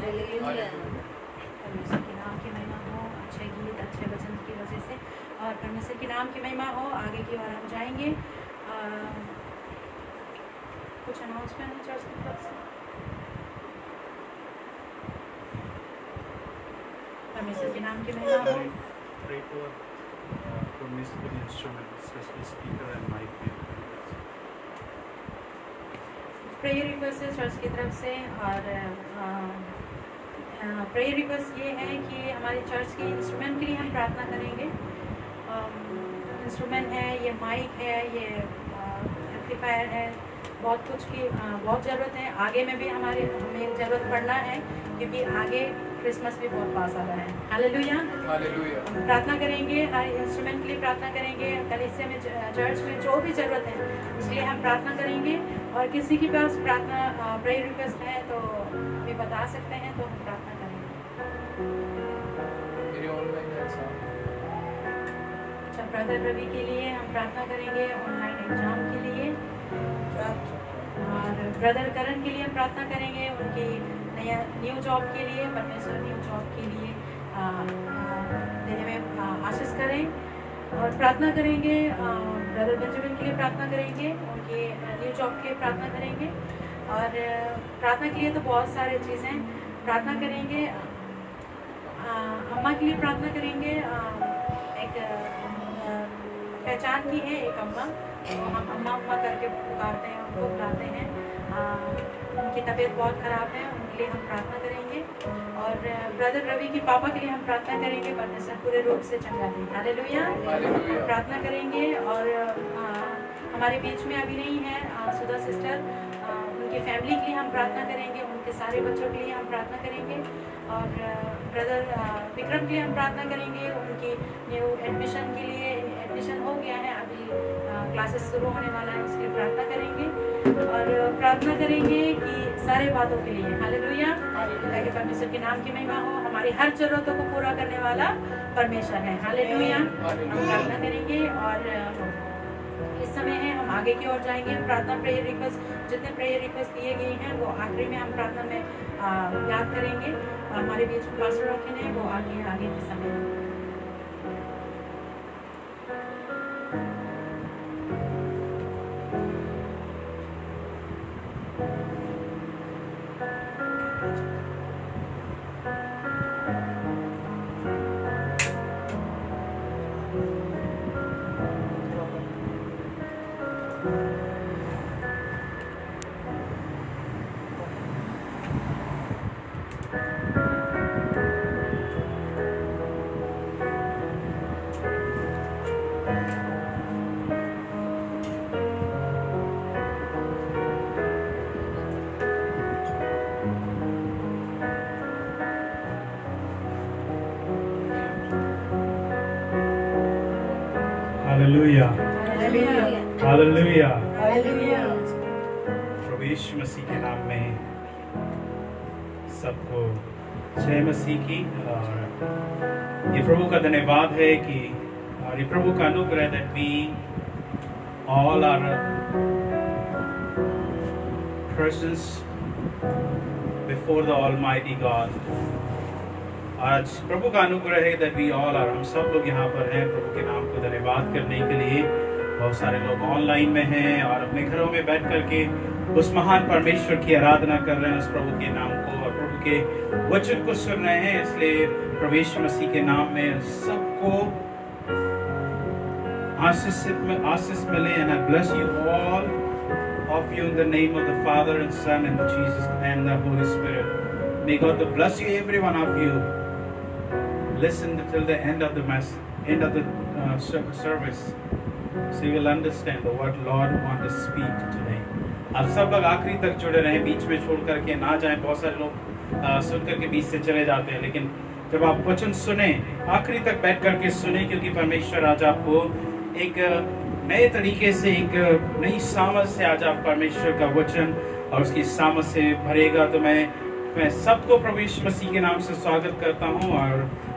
परमेश्वर के नाम की महिमा हो, अच्छे गीत अच्छे वचन की वजह से, और परमेश्वर के नाम की महिमा हो। आगे की ओर हम जाएंगे। कुछ अनाउंसमेंट है चर्च की तरफ से? परमेश्वर के नाम की महिमा हो। Pray for musical instruments, especially speaker and mic. Prayer request है चर्च की तरफ से, और प्रेयर रिक्वेस्ट ये है कि हमारी चर्च के इंस्ट्रूमेंट के लिए हम प्रार्थना करेंगे। इंस्ट्रूमेंट है, ये माइक है, ये एम्पलीफायर है, बहुत कुछ की बहुत ज़रूरत है। आगे में भी हमें ज़रूरत पड़ना है, क्योंकि आगे क्रिसमस भी बहुत पास आ रहा है। हालेलुया। हालेलुया। हम प्रार्थना करेंगे, हर इंस्ट्रूमेंट के लिए प्रार्थना करेंगे, कलीसिया में चर्च में जो भी ज़रूरत है इसलिए हम प्रार्थना करेंगे। और किसी के पास प्रार्थना प्रेयर रिक्वेस्ट है तो भी बता सकते हैं, तो हम प्रार्थना करेंगे। मेरी ऑनलाइन है साहब। अच्छा, ब्रदर रवि के लिए हम प्रार्थना करेंगे, ऑनलाइन एग्जाम के लिए। और ब्रदर करण के लिए हम प्रार्थना करेंगे, उनकी नया न्यू जॉब के लिए। परमेश्वर न्यू जॉब के लिए देने में आशीष करें। और प्रार्थना करेंगे ब्रदर बेंजामिन के लिए, प्रार्थना करेंगे उनके न्यू जॉब के लिए प्रार्थना करेंगे। और प्रार्थना के लिए तो बहुत सारे चीज़ें प्रार्थना करेंगे। अम्मा के लिए प्रार्थना करेंगे। एक पहचान की है एक अम्मा, तो हम अम्मा अम्मा करके पुकारते हैं, उनको बुलाते हैं। उनकी तबीयत बहुत ख़राब है, उनके लिए हम प्रार्थना करेंगे। और ब्रदर रवि के पापा के लिए हम प्रार्थना करेंगे, परमेश्वर पूरे रूप से चंगा दे। हालेलुया। प्रार्थना करेंगे। और हमारे बीच में अभी नहीं है सुधा सिस्टर, उनकी फैमिली के लिए हम प्रार्थना करेंगे, उनके सारे बच्चों के लिए हम प्रार्थना करेंगे। और ब्रदर विक्रम के लिए हम प्रार्थना करेंगे, उनकी न्यू एडमिशन के लिए। एडमिशन हो गया है, अभी क्लासेस शुरू होने वाला है, उसके लिए प्रार्थना करेंगे। और प्रार्थना करेंगे कि सारे बातों के लिए। हालेलुया। ताकि परमेश्वर के नाम की महिमा हो। हमारी हर जरूरतों को पूरा करने वाला परमेश्वर है। हालेलुया। हम प्रार्थना करेंगे। और इस समय है, हम आगे की ओर जाएंगे। हम प्रार्थना प्रेयर रिक्वेस्ट, जितने प्रेयर रिक्वेस्ट दिए गए हैं वो आखिरी में हम प्रार्थना में याद करेंगे। हमारे बीच में पास्टर रखे हैं, वो आगे के समय में। Hallelujah. Hallelujah. प्रभु यीशु मसीह के नाम में सबको जय मसीह की। और ये प्रभु का धन्यवाद है कि और ये प्रभु का अनुग्रह that we all are persons before the Almighty God। आज प्रभु का अनुग्रह है that we all are, हम सब लोग यहाँ पर हैं प्रभु के नाम को धन्यवाद करने के लिए। बहुत सारे लोग ऑनलाइन में हैं और अपने घरों में बैठ करके उस महान परमेश्वर की आराधना कर रहे हैं, उस प्रभु के नाम को और प्रभु के वचन को सुन रहे हैं। इसलिए प्रभु यीशु मसीह के नाम में सबको आशीष मिले। And I bless you all of you in the name of the Father and Son and Jesus and the Holy Spirit. May God bless you, every one of you. Listen till the end of the service, so you will understand what Lord wants to speak today. आप सब लोग आखिरी तक जुड़े रहें, बीच में छोड़ करके ना जाएं। बहुत सारे लोग सुन करके बीच से चले जाते हैं, लेकिन जब आप वचन सुने आखिरी तक बैठ करके सुने, क्योंकि परमेश्वर आज आपको एक नए तरीके से, एक नई सामर्थ से आज आप परमेश्वर का वचन और उसकी सामर्थ से भरेगा। तो मैं सबको प्रभु यीशु मसीह के नाम से स्वागत करता हूं और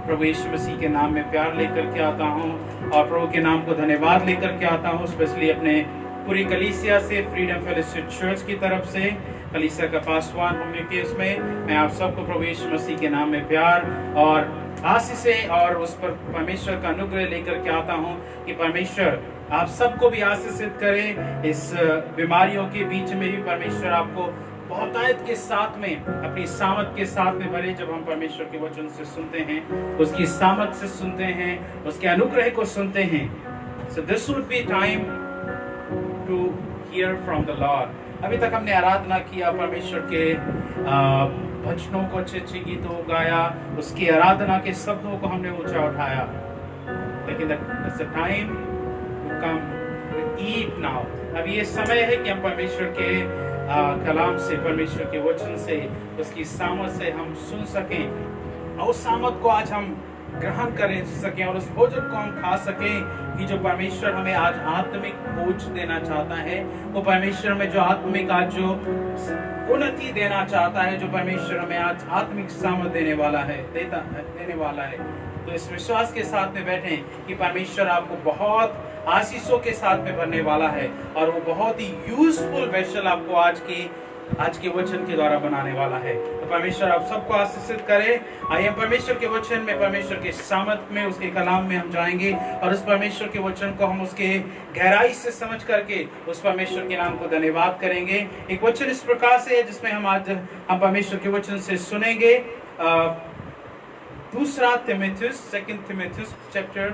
प्रभु यीशु मसीह के नाम में प्यार लेकर के आता हूं और प्रभु के नाम को धन्यवाद लेकर के आता हूं, स्पेशली अपने पूरी कलीसिया से, फ्रीडम फेलोशिप चर्च की तरफ से। कलीसिया का पासवान होने के इसमें मैं आप सबको प्रभु यीशु मसीह के नाम में प्यार और आशीषें और उस पर परमेश्वर का अनुग्रह लेकर के आता हूँ कि परमेश्वर आप सबको भी आशीषित करे। इस बीमारियों के बीच में भी परमेश्वर आपको बहुतायत के साथ में अपनी सामर्थ के साथ में भरे। जब हम परमेश्वर के वचन से सुनते हैं, उसकी सामर्थ से सुनते हैं, उसके अनुग्रह को सुनते हैं। So this would be time to hear from the Lord. अभी तक हमने आराधना किया, परमेश्वर के भजनों को, अच्छे अच्छे गीतों को गाया, उसकी आराधना के शब्दों को हमने ऊंचा उठाया। लेकिन it's the time to come to eat now. अब ये समय है कि हम परमेश्वर के कलाम से, परमेश्वर के वचन से, उसकी सामर्थ से हम सुन सकें और उस सामर्थ को आज हम ग्रहण कर सकें और उस भोजन को हम खा सकें कि जो परमेश्वर हमें आज आत्मिक भोज देना चाहता है, वो परमेश्वर में जो आत्मिक आज जो उन्नति देना चाहता है, जो परमेश्वर हमें आज आत्मिक सामर्थ देने वाला है। तो इस विश्वास के साथ में बैठें कि परमेश्वर आपको बहुत आशीषों के साथ में भरने वाला है और वो बहुत ही यूजफुल वेसल आपको आज के वचन के द्वारा बनाने वाला है। तो परमेश्वर आप सबको आशीषित करे। आइए परमेश्वर के वचन में, परमेश्वर के सामर्थ में, उसके कलाम में हम जाएंगे और उस परमेश्वर के वचन को हम उसके गहराई से समझ करके उस परमेश्वर के नाम को धन्यवाद करेंगे। एक वचन इस प्रकार से है जिसमें हम परमेश्वर के वचन से सुनेंगे। दूसरा तीमुथियुस, 2 Timothy chapter,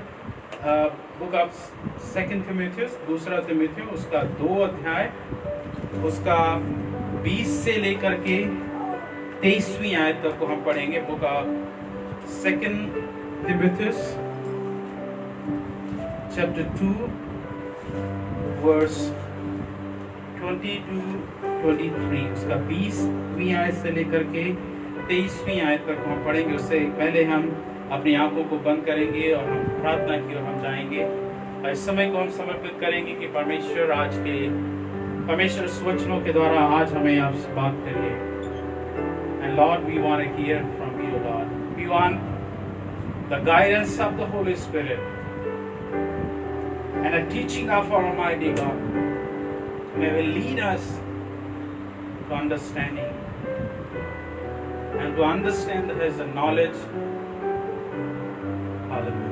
book of 2 Timothy, दूसरा तीमुथियुस, उसका 2 अध्याय, उसका 20 से लेकर के 23वीं आयत तक को हम पढ़ेंगे। Book of 2 Timothy chapter 2 verse 20 to 23, उसका 20वीं आयत से लेकर के 23वीं आयत तक हम पढ़ेंगे। उससे पहले हम अपनी आंखों को बंद करेंगे और हम प्रार्थना की ओर हम जाएंगे और इस समय को हम समर्पित करेंगे कि परमेश्वर इस वचनों के द्वारा आज हमें आपसे बात करिए। And Lord, we want to hear from you, Lord. We want the guidance of the Holy Spirit and a teaching of our Almighty God. May will lead us to understanding and to understand His knowledge. Hallelujah.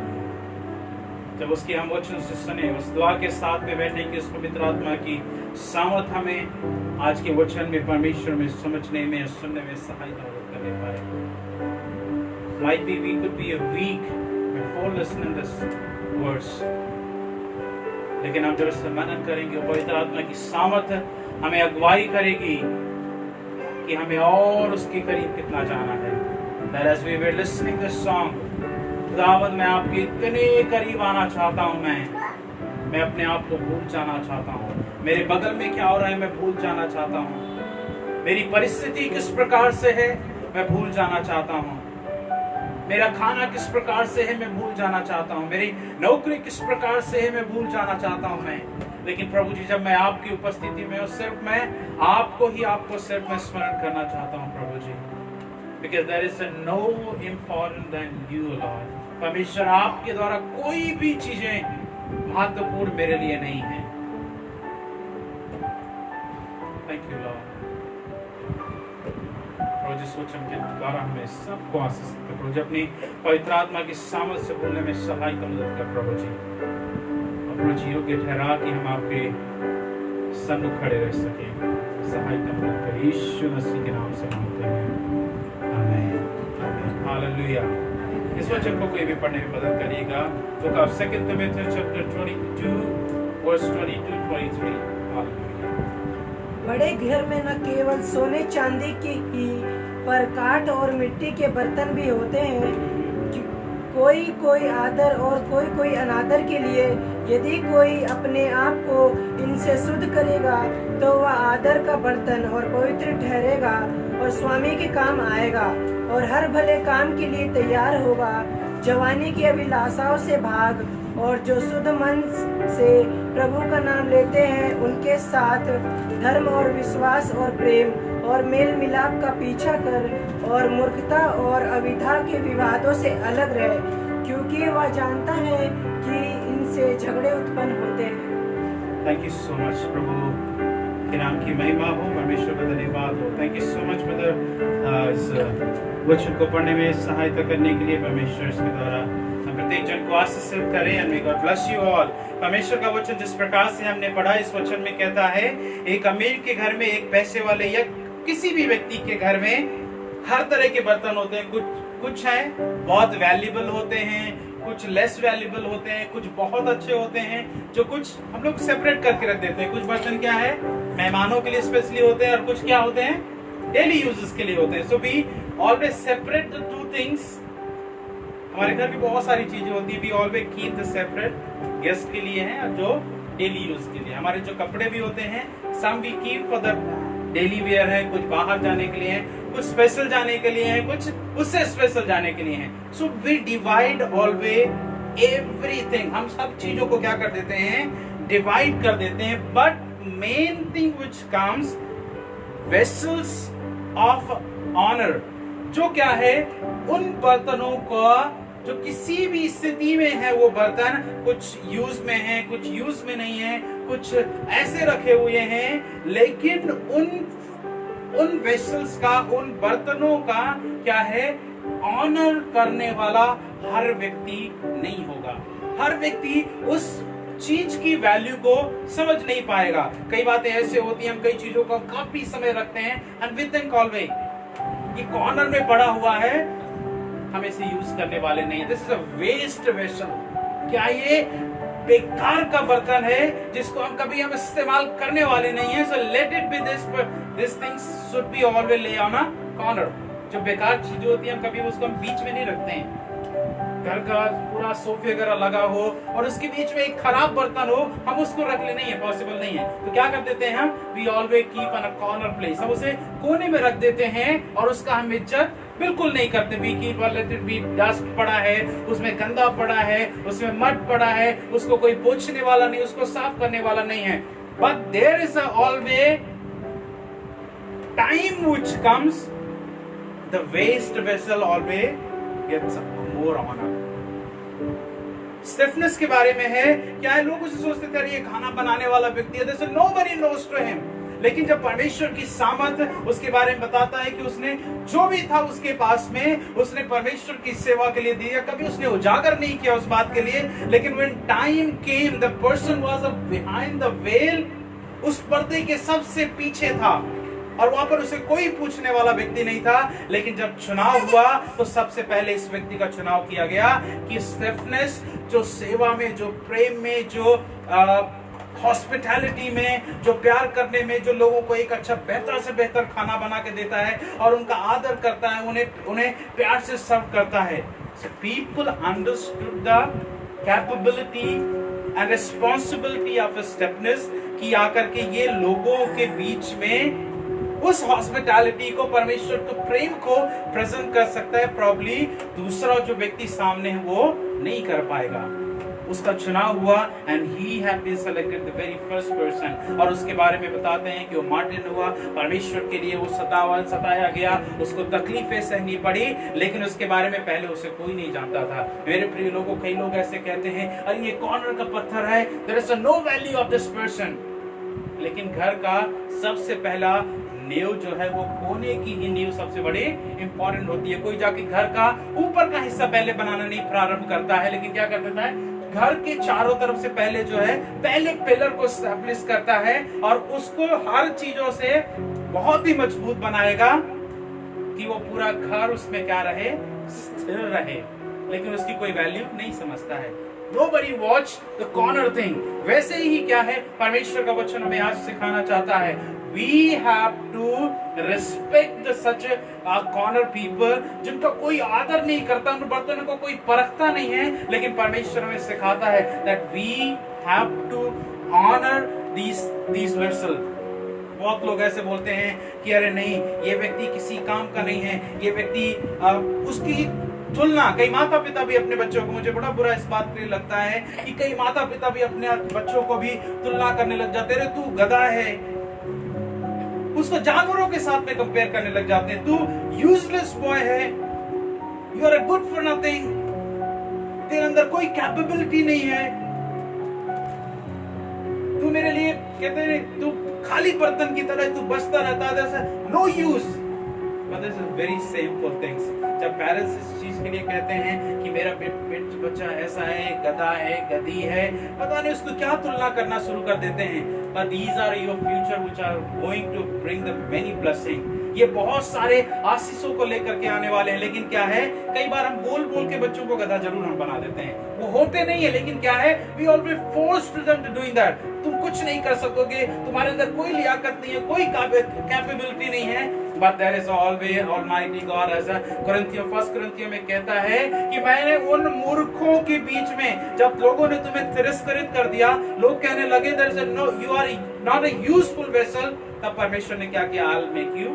जब उसके हम वचन से सुने, उस दुआ के साथ में बैठे कि उस पवित्र आत्मा की सामर्थ हमें आज के वचन में, परमेश्वर में समझने में, सुनने में सहायता करने पाए। Might be we could be a week before listening this verse, लेकिन हम जब इससे मनन करेंगे, पवित्र आत्मा की सामर्थ हमें अगुवाई करेगी कि हमें और उसके करीब कितना जाना है। That as we were listening this song, खुदावंद मैं आपके इतने करीब आना चाहता हूँ, मैं अपने आप को भूल जाना चाहता हूँ। मेरे बगल में क्या हो रहा है मैं भूल जाना चाहता हूँ। मेरी परिस्थिति किस प्रकार से है मैं भूल जाना चाहता हूँ। मेरा खाना किस प्रकार से है मैं भूल जाना चाहता हूँ। मेरी नौकरी किस प्रकार से है मैं भूल जाना चाहता हूँ मैं। लेकिन प्रभु जी, जब मैं आपकी उपस्थिति में हूँ, सिर्फ मैं आपको सिर्फ मैं स्मरण करना चाहता हूँ प्रभु जी। Because there is no important than you, Lord. परमेश्वर, आपके द्वारा कोई भी चीजें महत्वपूर्ण मेरे लिए नहीं है। Thank you, Lord. प्रभु जिस वचन के द्वारा हमें सबको आशीष दे प्रभु जी, अपनी पवित्र आत्मा की सामर्थ से बोलने में सहायता मदद कर प्रभु जी। और प्रभु जी योग्य ठहरा कि हम आपके सन्मुख खड़े रह सके। सहायता मदद कर, यीशु मसीह के नाम से मांगते हैं, आमीन। हालेलुया। इस वचन को कोई भी पढ़ने में मदद करिएगा। तो आप 2 Timothy chapter 22 verse 22-23। हालेलुया। बड़े घर में न केवल सोने चांदी की पर काठ और मिट्टी के बर्तन भी होते हैं, कोई आदर और कोई अनादर के लिए। यदि कोई अपने आप को इनसे शुद्ध करेगा तो वह आदर का बर्तन और पवित्र ठहरेगा और स्वामी के काम आएगा और हर भले काम के लिए तैयार होगा। जवानी की अभिलाषाओं से भाग और जो शुद्ध मन से प्रभु का नाम लेते हैं उनके साथ धर्म और विश्वास और प्रेम और मेल मिलाप का पीछा कर और मूर्खता और अविधा के विवादों से अलग रहे, क्योंकि वह जानता है कि इनसे झगड़े उत्पन्न होते हैं। Thank you so much प्रभु। के नाम की महिमा हो, परमेश्वर का धन्यवाद हो। Thank you so much mother, इस वचन को पढ़ने में सहायता करने के लिए। परमेश्वर इसके द्वारा हम प्रत्येक जन को आशीषित करें। And may God bless you all. परमेश्वर का वचन जिस प्रकार से हमने पढ़ा, इस वचन में कहता है एक अमीर के घर में, एक पैसे वाले या किसी भी व्यक्ति के घर में हर तरह के बर्तन होते हैं। कुछ हैं बहुत वैल्यूएबल होते हैं, कुछ लेस वैल्यूएबल होते हैं, कुछ बहुत अच्छे होते हैं, जो कुछ हम लोग सेपरेट करके रख देते हैं। कुछ बर्तन क्या है, मेहमानों के लिए स्पेशली होते हैं, और कुछ क्या होते हैं, डेली यूजेस के लिए होते हैं। So we always separate the two things. हमारे घर में बहुत सारी चीजें होती है, we always keep the separate, guest के लिए है और जो डेली यूज के लिए। हमारे जो कपड़े भी होते हैं, some we keep for the daily wear है, कुछ बाहर जाने के लिए है, कुछ स्पेशल जाने के लिए है, कुछ उससे स्पेशल जाने के लिए है। So we divide always everything. हम सब चीजों को क्या कर देते हैं, डिवाइड कर देते हैं। But main thing which comes, vessels of honour, जो क्या है, उन बर्तनों का जो किसी भी स्थिति में है, वो बर्तन कुछ यूज में है, कुछ यूज में नहीं है, कुछ ऐसे रखे हुए हैं, लेकिन उन वेसल्स का, उन बर्तनों का क्या है, ऑनर करने वाला हर व्यक्ति नहीं होगा। हर व्यक्ति उस चीज की वैल्यू को समझ नहीं पाएगा। कई बातें ऐसे होती हैं, हम कई चीजों को काफी समय रखते हैं, एंड विद इन कॉलवे ये कॉर्नर में पड़ा हुआ है, हम इसे यूज करने वाले नहीं है। This is a waste vessel. क्या ये बेकार का बर्तन है जिसको हम कभी इस्तेमाल करने वाले नहीं है। So let it B this things should be always ले ऑन अ कॉर्नर। जो बेकार चीजें होती है, हम कभी उसको हम बीच में नहीं रखते हैं। घर का पूरा सोफे वगैरह लगा हो और उसके बीच में एक खराब बर्तन हो, हम उसको रख ले, नहीं है, पॉसिबल नहीं है। तो क्या कर देते हैं हम, we always keep on a corner place. हम उसे कोने में रख देते हैं और उसका हम इज्जत बिल्कुल नहीं करते। We keep let it be, dust पड़ा है, उसमें गंदा पड़ा है, उसमें मड पड़ा है, उसको कोई पोंछने वाला नहीं, उसको साफ करने वाला नहीं है। But there is always time which comes, the waste vessel always gets more honour. Stephanas के बारे में है, क्या है, लोग उसे सोचते थे ये खाना बनाने वाला व्यक्ति है, जैसे नोबडी नोज टू हिम। लेकिन जब परमेश्वर की सामर्थ उसके बारे में बताता है कि उसने जो भी था उसके पास में, उसने परमेश्वर की सेवा के लिए दिया। कभी उसने उजागर नहीं किया उस बात के लिए, लेकिन when time came, the person was behind the veil, उस पर्दे के सबसे पीछे था और वहां पर उसे कोई पूछने वाला व्यक्ति नहीं था। लेकिन जब चुनाव हुआ तो सबसे पहले इस व्यक्ति का चुनाव किया गया कि स्टेफनस, जो सेवा में, जो प्रेम में, जो हॉस्पिटैलिटी में, जो प्यार करने में, जो लोगों को एक अच्छा बेहतर से बेहतर खाना बना के देता है और उनका आदर करता है, उन्हें प्यार से सर्व करता है। So people understood the capability and responsibility of Stephanus कि आकर के ये लोगों के बीच में उस हॉस्पिटैलिटी को, परमेश्वर को, प्रेम को प्रेजेंट कर सकता है। प्रॉब्ली दूसरा जो व्यक्ति सामने है वो नहीं कर पाएगा। उसका चुनाव हुआ and he had been selected the very first person. और उसके बारे में बताते हैं कि वो मार्टिन हुआ, परमेश्वर के लिए वो सताया गया, उसको तकलीफें सहनी पड़ी, लेकिन उसके बारे में पहले उसे कोई नहीं जानता था। मेरे प्रिय लोगों, कई लोग ऐसे कहते हैं, अरे ये कॉर्नर का पत्थर है, there is no value of this person. लेकिन घर का सबसे पहला नींव जो है वो कोने की ही नींव सबसे बड़ी इंपॉर्टेंट होती है। कोई जाके घर का ऊपर का हिस्सा पहले बनाना नहीं प्रारंभ करता है, लेकिन क्या कर देता है, घर के चारों तरफ से पहले जो है, पहले पिलर को एस्टैब्लिश करता है और उसको हर चीजों से बहुत ही मजबूत बनाएगा कि वो पूरा घर उसमें क्या रहे, स्थिर रहे। लेकिन उसकी कोई वैल्यू नहीं समझता है। Nobody watch the corner thing। वैसे ही क्या है, परमेश्वर का वचन हमें आज सिखाना चाहता है, we have to respect such corner people जिनका कोई आदर नहीं करता, उन बर्तनों को कोई परखता नहीं है, लेकिन परमेश्वर हमें सिखाता है that we have to honor these vessels। बहुत लोग ऐसे बोलते हैं कि अरे नहीं, ये व्यक्ति किसी काम का नहीं है, ये व्यक्ति उसकी तुलना, कई माता पिता भी अपने बच्चों को, मुझे बड़ा बुरा इस बात के लिए लगता है कि कई माता पिता भी अपने बच्चों को भी तुलना करने लग जाते हैं, तू गधा है, उसको जानवरों के साथ में कंपेयर करने लग जाते हैं, तू यूजलेस बॉय है, you are good for nothing, तेरे अंदर कोई कैपेबिलिटी नहीं है, तू मेरे लिए कहते हैं तू खाली बर्तन की तरह तू बचता रहता है, no use. But this is very shameful things. जब पेरेंट्स इस चीज के लिए कहते हैं कि मेरा बच्चा ऐसा है, गधा है, गधी है, पता नहीं उसको क्या तुलना करना शुरू कर देते हैं। But these are your future which are going to bring the many blessing. ये बहुत सारे आशीषों को लेकर के आने वाले हैं। लेकिन क्या है, कई बार हम बोल बोल के बच्चों को गधा जरूर हम बना देते हैं, वो होते नहीं है। लेकिन क्या है, we always forced them to doing that. तुम कुछ नहीं कर सकोगे, तुम्हारे अंदर कोई लियाकत नहीं है, कोई कैपेबिलिटी नहीं है। But there is always Almighty God, ऐसा फर्स्ट कुरिन्थियों में कहता है कि मैंने उन मूर्खों के बीच में, जब लोगों ने तुम्हें तिरस्कृत कर दिया, लोग कहने लगे there is no, you are not a useful vessel, तब परमेश्वर ने क्या किया, I'll make you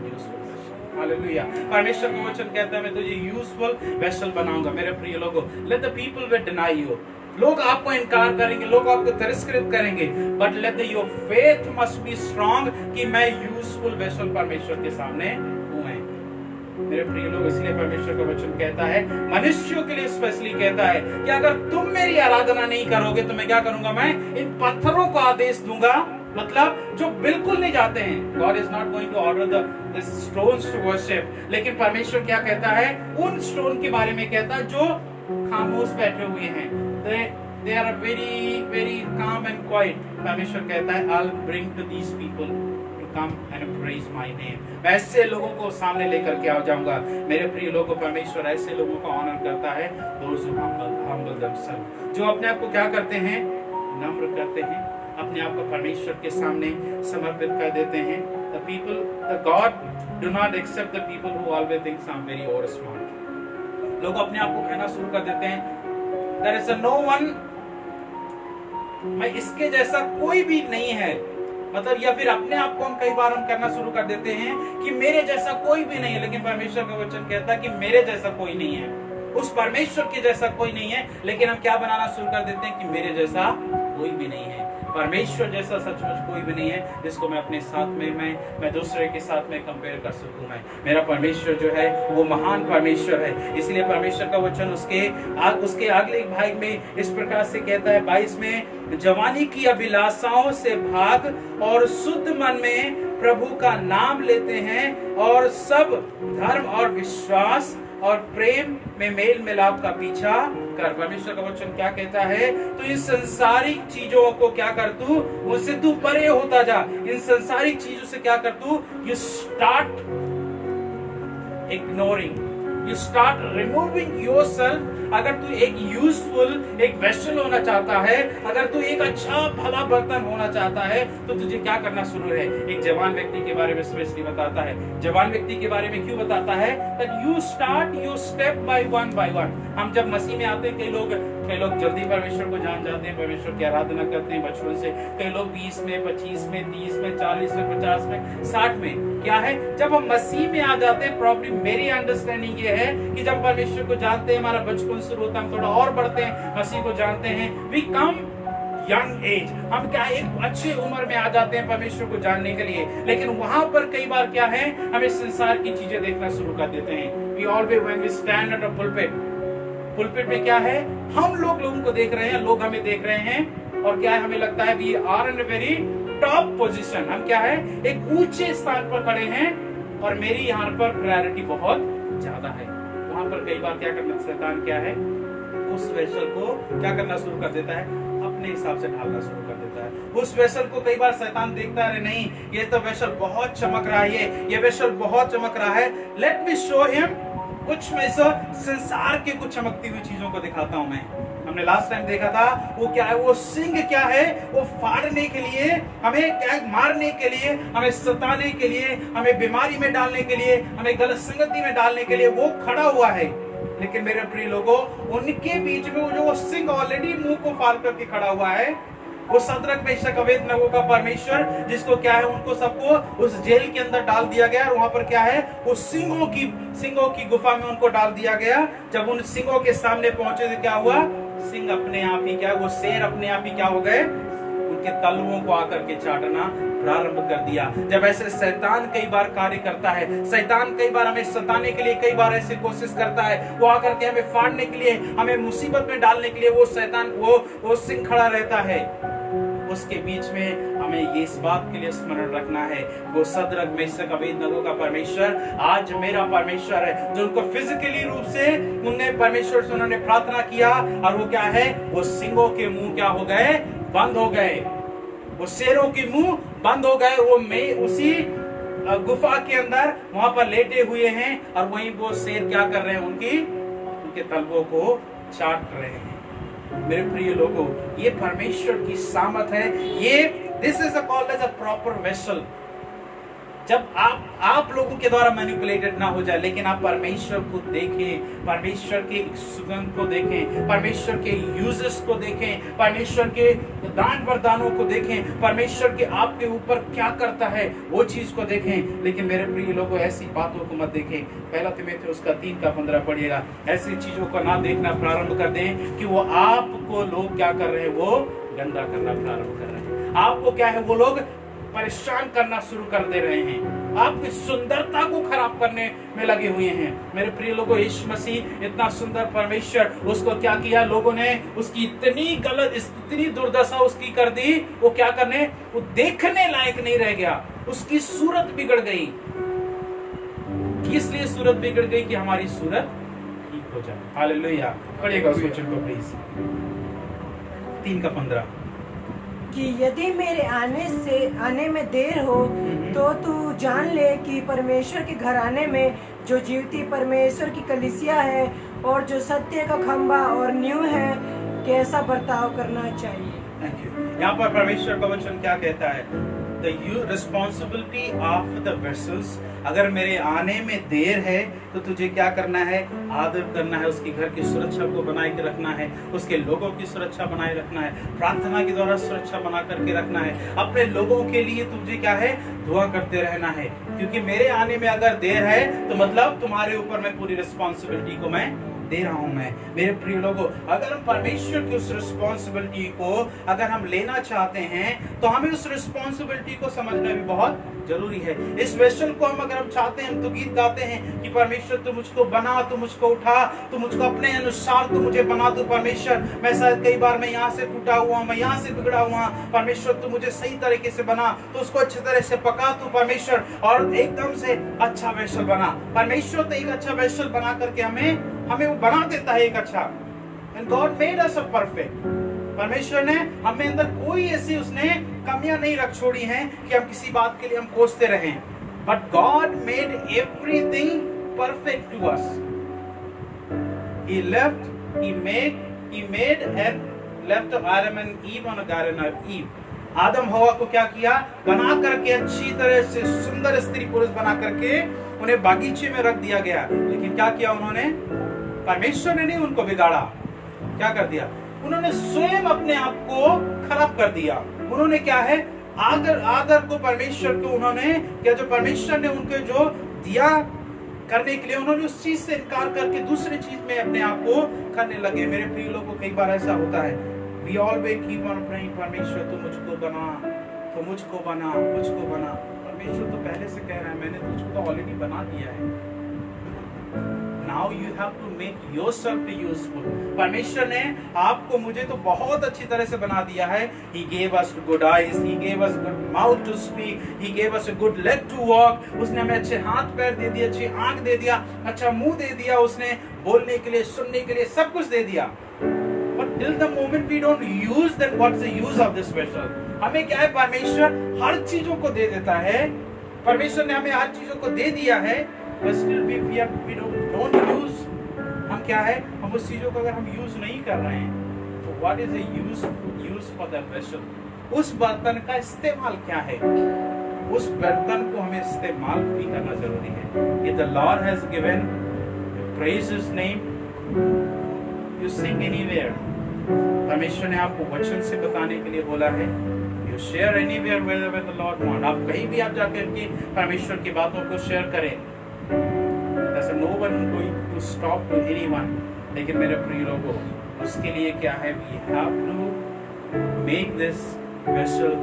useful vessel. Hallelujah. परमेश्वर का वचन कहता है मैं तुझे यूजफुल वेसल बनाऊंगा। मेरे प्रिय लोगों, let the people will deny you. लोग आपको इनकार करेंगे, लोग आपको तिरस्कृत करेंगे, but let your faith must be strong कि मैं यूजफुल वेसल परमेश्वर के सामने हूं। मेरे प्रिय लोग, इसलिए परमेश्वर का वचन कहता है, मनुष्यों के लिए स्पेशली कहता है कि अगर तुम मेरी आराधना नहीं करोगे तो मैं क्या करूंगा, मैं इन पत्थरों को आदेश दूंगा। मतलब जो बिल्कुल नहीं जाते हैं, God is not going to order the stones to worship, लेकिन परमेश्वर क्या कहता है, उन स्टोन के बारे में कहता है जो खामोश बैठे हुए हैं, they are very very calm and quiet। परमेश्वर कहता है I'll bring to these people to come and praise my name। मैं ऐसे लोगों को सामने लेकर के आ जाऊंगा। मेरे प्रिय लोगों, परमेश्वर ऐसे लोगों का ऑनर करता है, those who humble themselves, जो अपने आप को क्या करते हैं, नम्र करते हैं, अपने आप को परमेश्वर के सामने समर्पित कर देते हैं। The God do not accept the people who always think I'm very over smart। लोग अपने आप को कहना शुरू कर देते हैं there is no one, मैं इसके जैसा कोई भी नहीं है। मतलब या फिर अपने आप को हम कई बार हम करना शुरू कर देते हैं कि मेरे जैसा कोई भी नहीं है। लेकिन परमेश्वर का वचन कहता है कि मेरे जैसा कोई नहीं है, उस परमेश्वर के जैसा कोई नहीं है। लेकिन हम क्या बनाना शुरू कर देते हैं कि मेरे जैसा कोई भी नहीं है। परमेश्वर जैसा सचमुच कोई भी नहीं है जिसको मैं अपने साथ में मैं दूसरे के साथ में कंपेयर कर सकूं। मेरा परमेश्वर जो है वो महान परमेश्वर है। इसलिए परमेश्वर का वचन उसके अगले भाग में इस प्रकार से कहता है 22 में, जवानी की अभिलाषाओं से भाग और शुद्ध मन में प्रभु का नाम लेते हैं और सब धर्म और विश्वास और प्रेम में मेल मिलाप का पीछा कर। परमेश्वर का वचन क्या कहता है, तो इन संसारिक चीजों को क्या कर, तू उनसे तू परे होता जा। इन संसारिक चीजों से क्या कर, तू you start ignoring, you start removing yourself. अगर तू एक यूजफुल एक वेसल होना चाहता है, अगर तू एक अच्छा भला बर्तन होना चाहता है, तो तुझे क्या करना शुरू है। एक जवान व्यक्ति के बारे में स्पेशली बताता है। जवान व्यक्ति के बारे में क्यों बताता है, that you start your step by one by one। हम जब मसीह में आते हैं, कई लोग जल्दी परमेश्वर को जान जाते हैं, परमेश्वर की आराधना करते हैं बचपन से। कई लोग 20 में, 25 में, 30 में, 40 में, 50 में, 60 में। क्या है, जब हम मसीह में आ जाते हैं, प्रॉब्लम मेरी अंडरस्टैंडिंग ये है कि जब परमेश्वर को जानते हैं, हमारा बचपन शुरू होता है, हम थोड़ा और बढ़ते हैं, मसीह को जानते हैं, वी कम यंग एज, हम क्या एक अच्छी उम्र में आ जाते हैं परमेश्वर को जानने के लिए। लेकिन वहां पर कई बार क्या है, हमें संसार की चीजें देखना शुरू कर देते हैं। We always when we stand at a pulpit में क्या है, हम लोगों को देख रहे हैं, लोग हमें देख रहे हैं, और क्या है, हमें लगता है we are in a very top position. हम क्या है, एक ऊंचे स्थान पर खड़े हैं और मेरी यहाँ पर प्रायोरिटी बहुत ज्यादा है। वहां पर कई बार क्या करना, शैतान क्या है, उस वेसल को क्या करना शुरू कर देता है, अपने हिसाब से ढालना शुरू कर देता है। उस वेसल को कई बार शैतान देखता है, अरे नहीं, ये तो वेसल बहुत चमक रहा है, ये वेसल बहुत चमक रहा है, लेट मी शो हिम कुछ में से संसार के कुछ चमकती हुई चीजों को दिखाता हूं मैं। हमने लास्ट टाइम देखा था, वो क्या है, वो सिंह क्या है, वो फाड़ने के लिए, हमें क्या है, मारने के लिए, हमें सताने के लिए, हमें बीमारी में डालने के लिए, हमें गलत संगति में डालने के लिए वो खड़ा हुआ है। लेकिन मेरे प्रिय लोगों, उनके बीच में वो सिंह ऑलरेडी मुंह को फाड़ करके खड़ा हुआ है, वो सदरक मेशक अबेदनगो का परमेश्वर, जिसको क्या है, उनको सबको उस जेल के अंदर डाल दिया गया। और वहां पर क्या है, वो सिंहों की गुफा में उनको डाल दिया गया। जब उन सिंहों के सामने पहुंचे तो क्या हुआ, सिंह अपने आप ही क्या, वो शेर अपने आप ही क्या हो गए, उनके तलवों को आकर के चाटना प्रारंभ कर दिया। जब ऐसे शैतान कई बार कार्य करता है, शैतान कई बार हमें सताने के लिए कई बार ऐसी कोशिश करता है, वो आकर के हमें फाड़ने के लिए, हमें मुसीबत में डालने के लिए वो शैतान वो सिंह खड़ा रहता है। उसके बीच में हमें ये इस बात के लिए स्मरण रखना है, वो सदरक मेशक अबेदनगो का परमेश्वर आज मेरा परमेश्वर है, जो उनको फिजिकली रूप से उनने परमेश्वर से उन्होंने प्रार्थना किया, और वो क्या है, वो सिंहों के मुंह क्या हो गए, बंद हो गए, वो शेरों के मुंह बंद हो गए, वो में उसी गुफा के अंदर वहां पर लेटे हुए हैं, और वहीं वो शेर क्या कर रहे हैं, उनके तलवों को चाट रहे हैं। मेरे प्रिय लोगों, ये परमेश्वर की सामर्थ है, ये this is called as a proper vessel. जब आप लोगों के द्वारा मैनिपुलेटेड ना हो जाए, लेकिन आप परमेश्वर को देखें, परमेश्वर के सुगंध को देखें, परमेश्वर के यूजेस को देखें, परमेश्वर के दान वरदानों को देखें, परमेश्वर के आपके ऊपर क्या करता है वो चीज को देखें। लेकिन मेरे प्रिय लोगों, ऐसी बातों को मत देखें। पहला तीमुथियुस 3:15 पढ़िएगा। ऐसी चीजों को ना देखना प्रारंभ कर दें कि वो आपको लोग क्या कर रहे हैं, वो गंदा करना प्रारंभ कर रहे हैं, आपको क्या है, वो लोग परेशान करना शुरू कर दे रहे हैं, आपकी सुंदरता को खराब करने में लगे हुए हैं। मेरे प्रिय लोगों, यीशु मसीह इतना सुंदर परमेश्वर, उसको क्या किया, लोगों ने उसकी इतनी गलत, इतनी दुर्दशा उसकी कर दी, वो क्या करने, वो देखने लायक नहीं रह गया, उसकी सूरत बिगड़ गई। इसलिए सूरत बिगड़ गई कि हमारी सूरत ठीक हो जाए। हालेलुया। पढ़िएगा उस वचन को प्लीज, 3:15 कि यदि मेरे आने में देर हो तो तू जान ले कि परमेश्वर के घराने में जो जीवती परमेश्वर की कलीसिया है और जो सत्य का खंभा और नींव है, कैसा बर्ताव करना चाहिए। Thank you. यहाँ पर परमेश्वर का वचन क्या कहता है, The responsibility of the vessels, अगर मेरे आने में देर है तो तुझे क्या करना है, आदर करना है, उसके घर की सुरक्षा को बनाए के रखना है, उसके लोगों की सुरक्षा बनाए रखना है, प्रार्थना के द्वारा सुरक्षा बना करके रखना है, अपने लोगों के लिए तुझे क्या है, दुआ करते रहना है, क्योंकि मेरे आने में अगर देर है तो मतलब तुम्हारे ऊपर मैं पूरी रिस्पॉन्सिबिलिटी को मैं दे रहा हूं मैं। मेरे प्रिय लोगों, अगर हम परमेश्वर की उस रिस्पॉन्सिबिलिटी को अगर हम लेना चाहते हैं तो हमें उस रिस्पॉन्सिबिलिटी को समझना भी बहुत जरूरी है। इस वेसल को हम अगर हम चाहते हैं, हम तो गीत गाते हैं कि परमेश्वर तू मुझको बना, तू मुझको उठा, तू मुझको अपने अनुसार तू मुझे बना, तू परमेश्वर, मैं शायद कई बार मैं यहाँ से टूटा हुआ, मैं यहाँ से बिगड़ा हुआ, परमेश्वर तू मुझे सही तरीके से बना, तो उसको अच्छी तरह से पका तू परमेश्वर, और एकदम से अच्छा वेसल बना। परमेश्वर तो एक अच्छा वेसल बना करके हमें वो बना देता है एक अच्छा। And God made us perfect. परमेश्वर ने हमें अंदर कोई ऐसी उसने कमियां नहीं रख छोड़ी हैं कि हम किसी बात के लिए हम कोसते रहें। But God made everything perfect to us. He made and left Adam and Eve on a garden of Eve. आदम हवा को क्या किया, बना करके अच्छी तरह से सुंदर स्त्री पुरुष बना करके उन्हें बागीचे में रख दिया गया। लेकिन क्या किया उन्होंने, परमेश्वर ने नहीं उनको बिगाड़ा, क्या कर दिया, उन्होंने स्वयं अपने आप को खराब कर दिया। उन्होंने क्या है, आदर को, परमेश्वर को उन्होंने क्या, जो परमेश्वर ने उनको जो दिया करने के लिए, उन्होंने उस चीज से इनकार करके दूसरी चीज में अपने आप को करने लगे। मेरे प्रिय लोगों, कई बार ऐसा होता है, we always keep on praying, परमेश्वर तू मुझको बना, तो मुझको बना, मुझको बना। परमेश्वर तो पहले से कह रहा है, मैंने तुझको तो ऑलरेडी बना दिया है। Now you have to make yourself useful. परमेश्वर ने आपको, मुझे तो बहुत अच्छी तरह से बना दिया है। He gave us good eyes, He gave us good mouth to speak, He gave us a good leg to walk. उसने हमें अच्छे हाथ पैर दे दिए, अच्छी आंख दे दिया, अच्छा मुंह दे दिया, उसने बोलने के लिए, सुनने के लिए सब कुछ दे दिया। But till the moment we don't use, then what's the use of this vessel? हमें क्या है, परमेश्वर हर चीजों को दे देता है, परमेश्वर ने हमें हर चीजों को दे दिया है, but still we don't use, हम क्या है, हम उस चीजों को अगर हम यूज नहीं कर रहे हैं, तो what is the use for that vessel? उस बर्तन का इस्तेमाल क्या है, उस बर्तन को हमें इस्तेमाल भी करना जरूरी है। If the Lord has given, you praise His name, you sing anywhere. परमेश्वर ने आपको वचन से बताने के लिए बोला है, you share anywhere wherever the Lord wants. आप कहीं भी आप जाकर के परमेश्वर की बातों को शेयर करें। There's no one going to stop to anyone. लेकिन मेरे प्रिय लोगों, उसके लिए क्या है, we have to make this vessel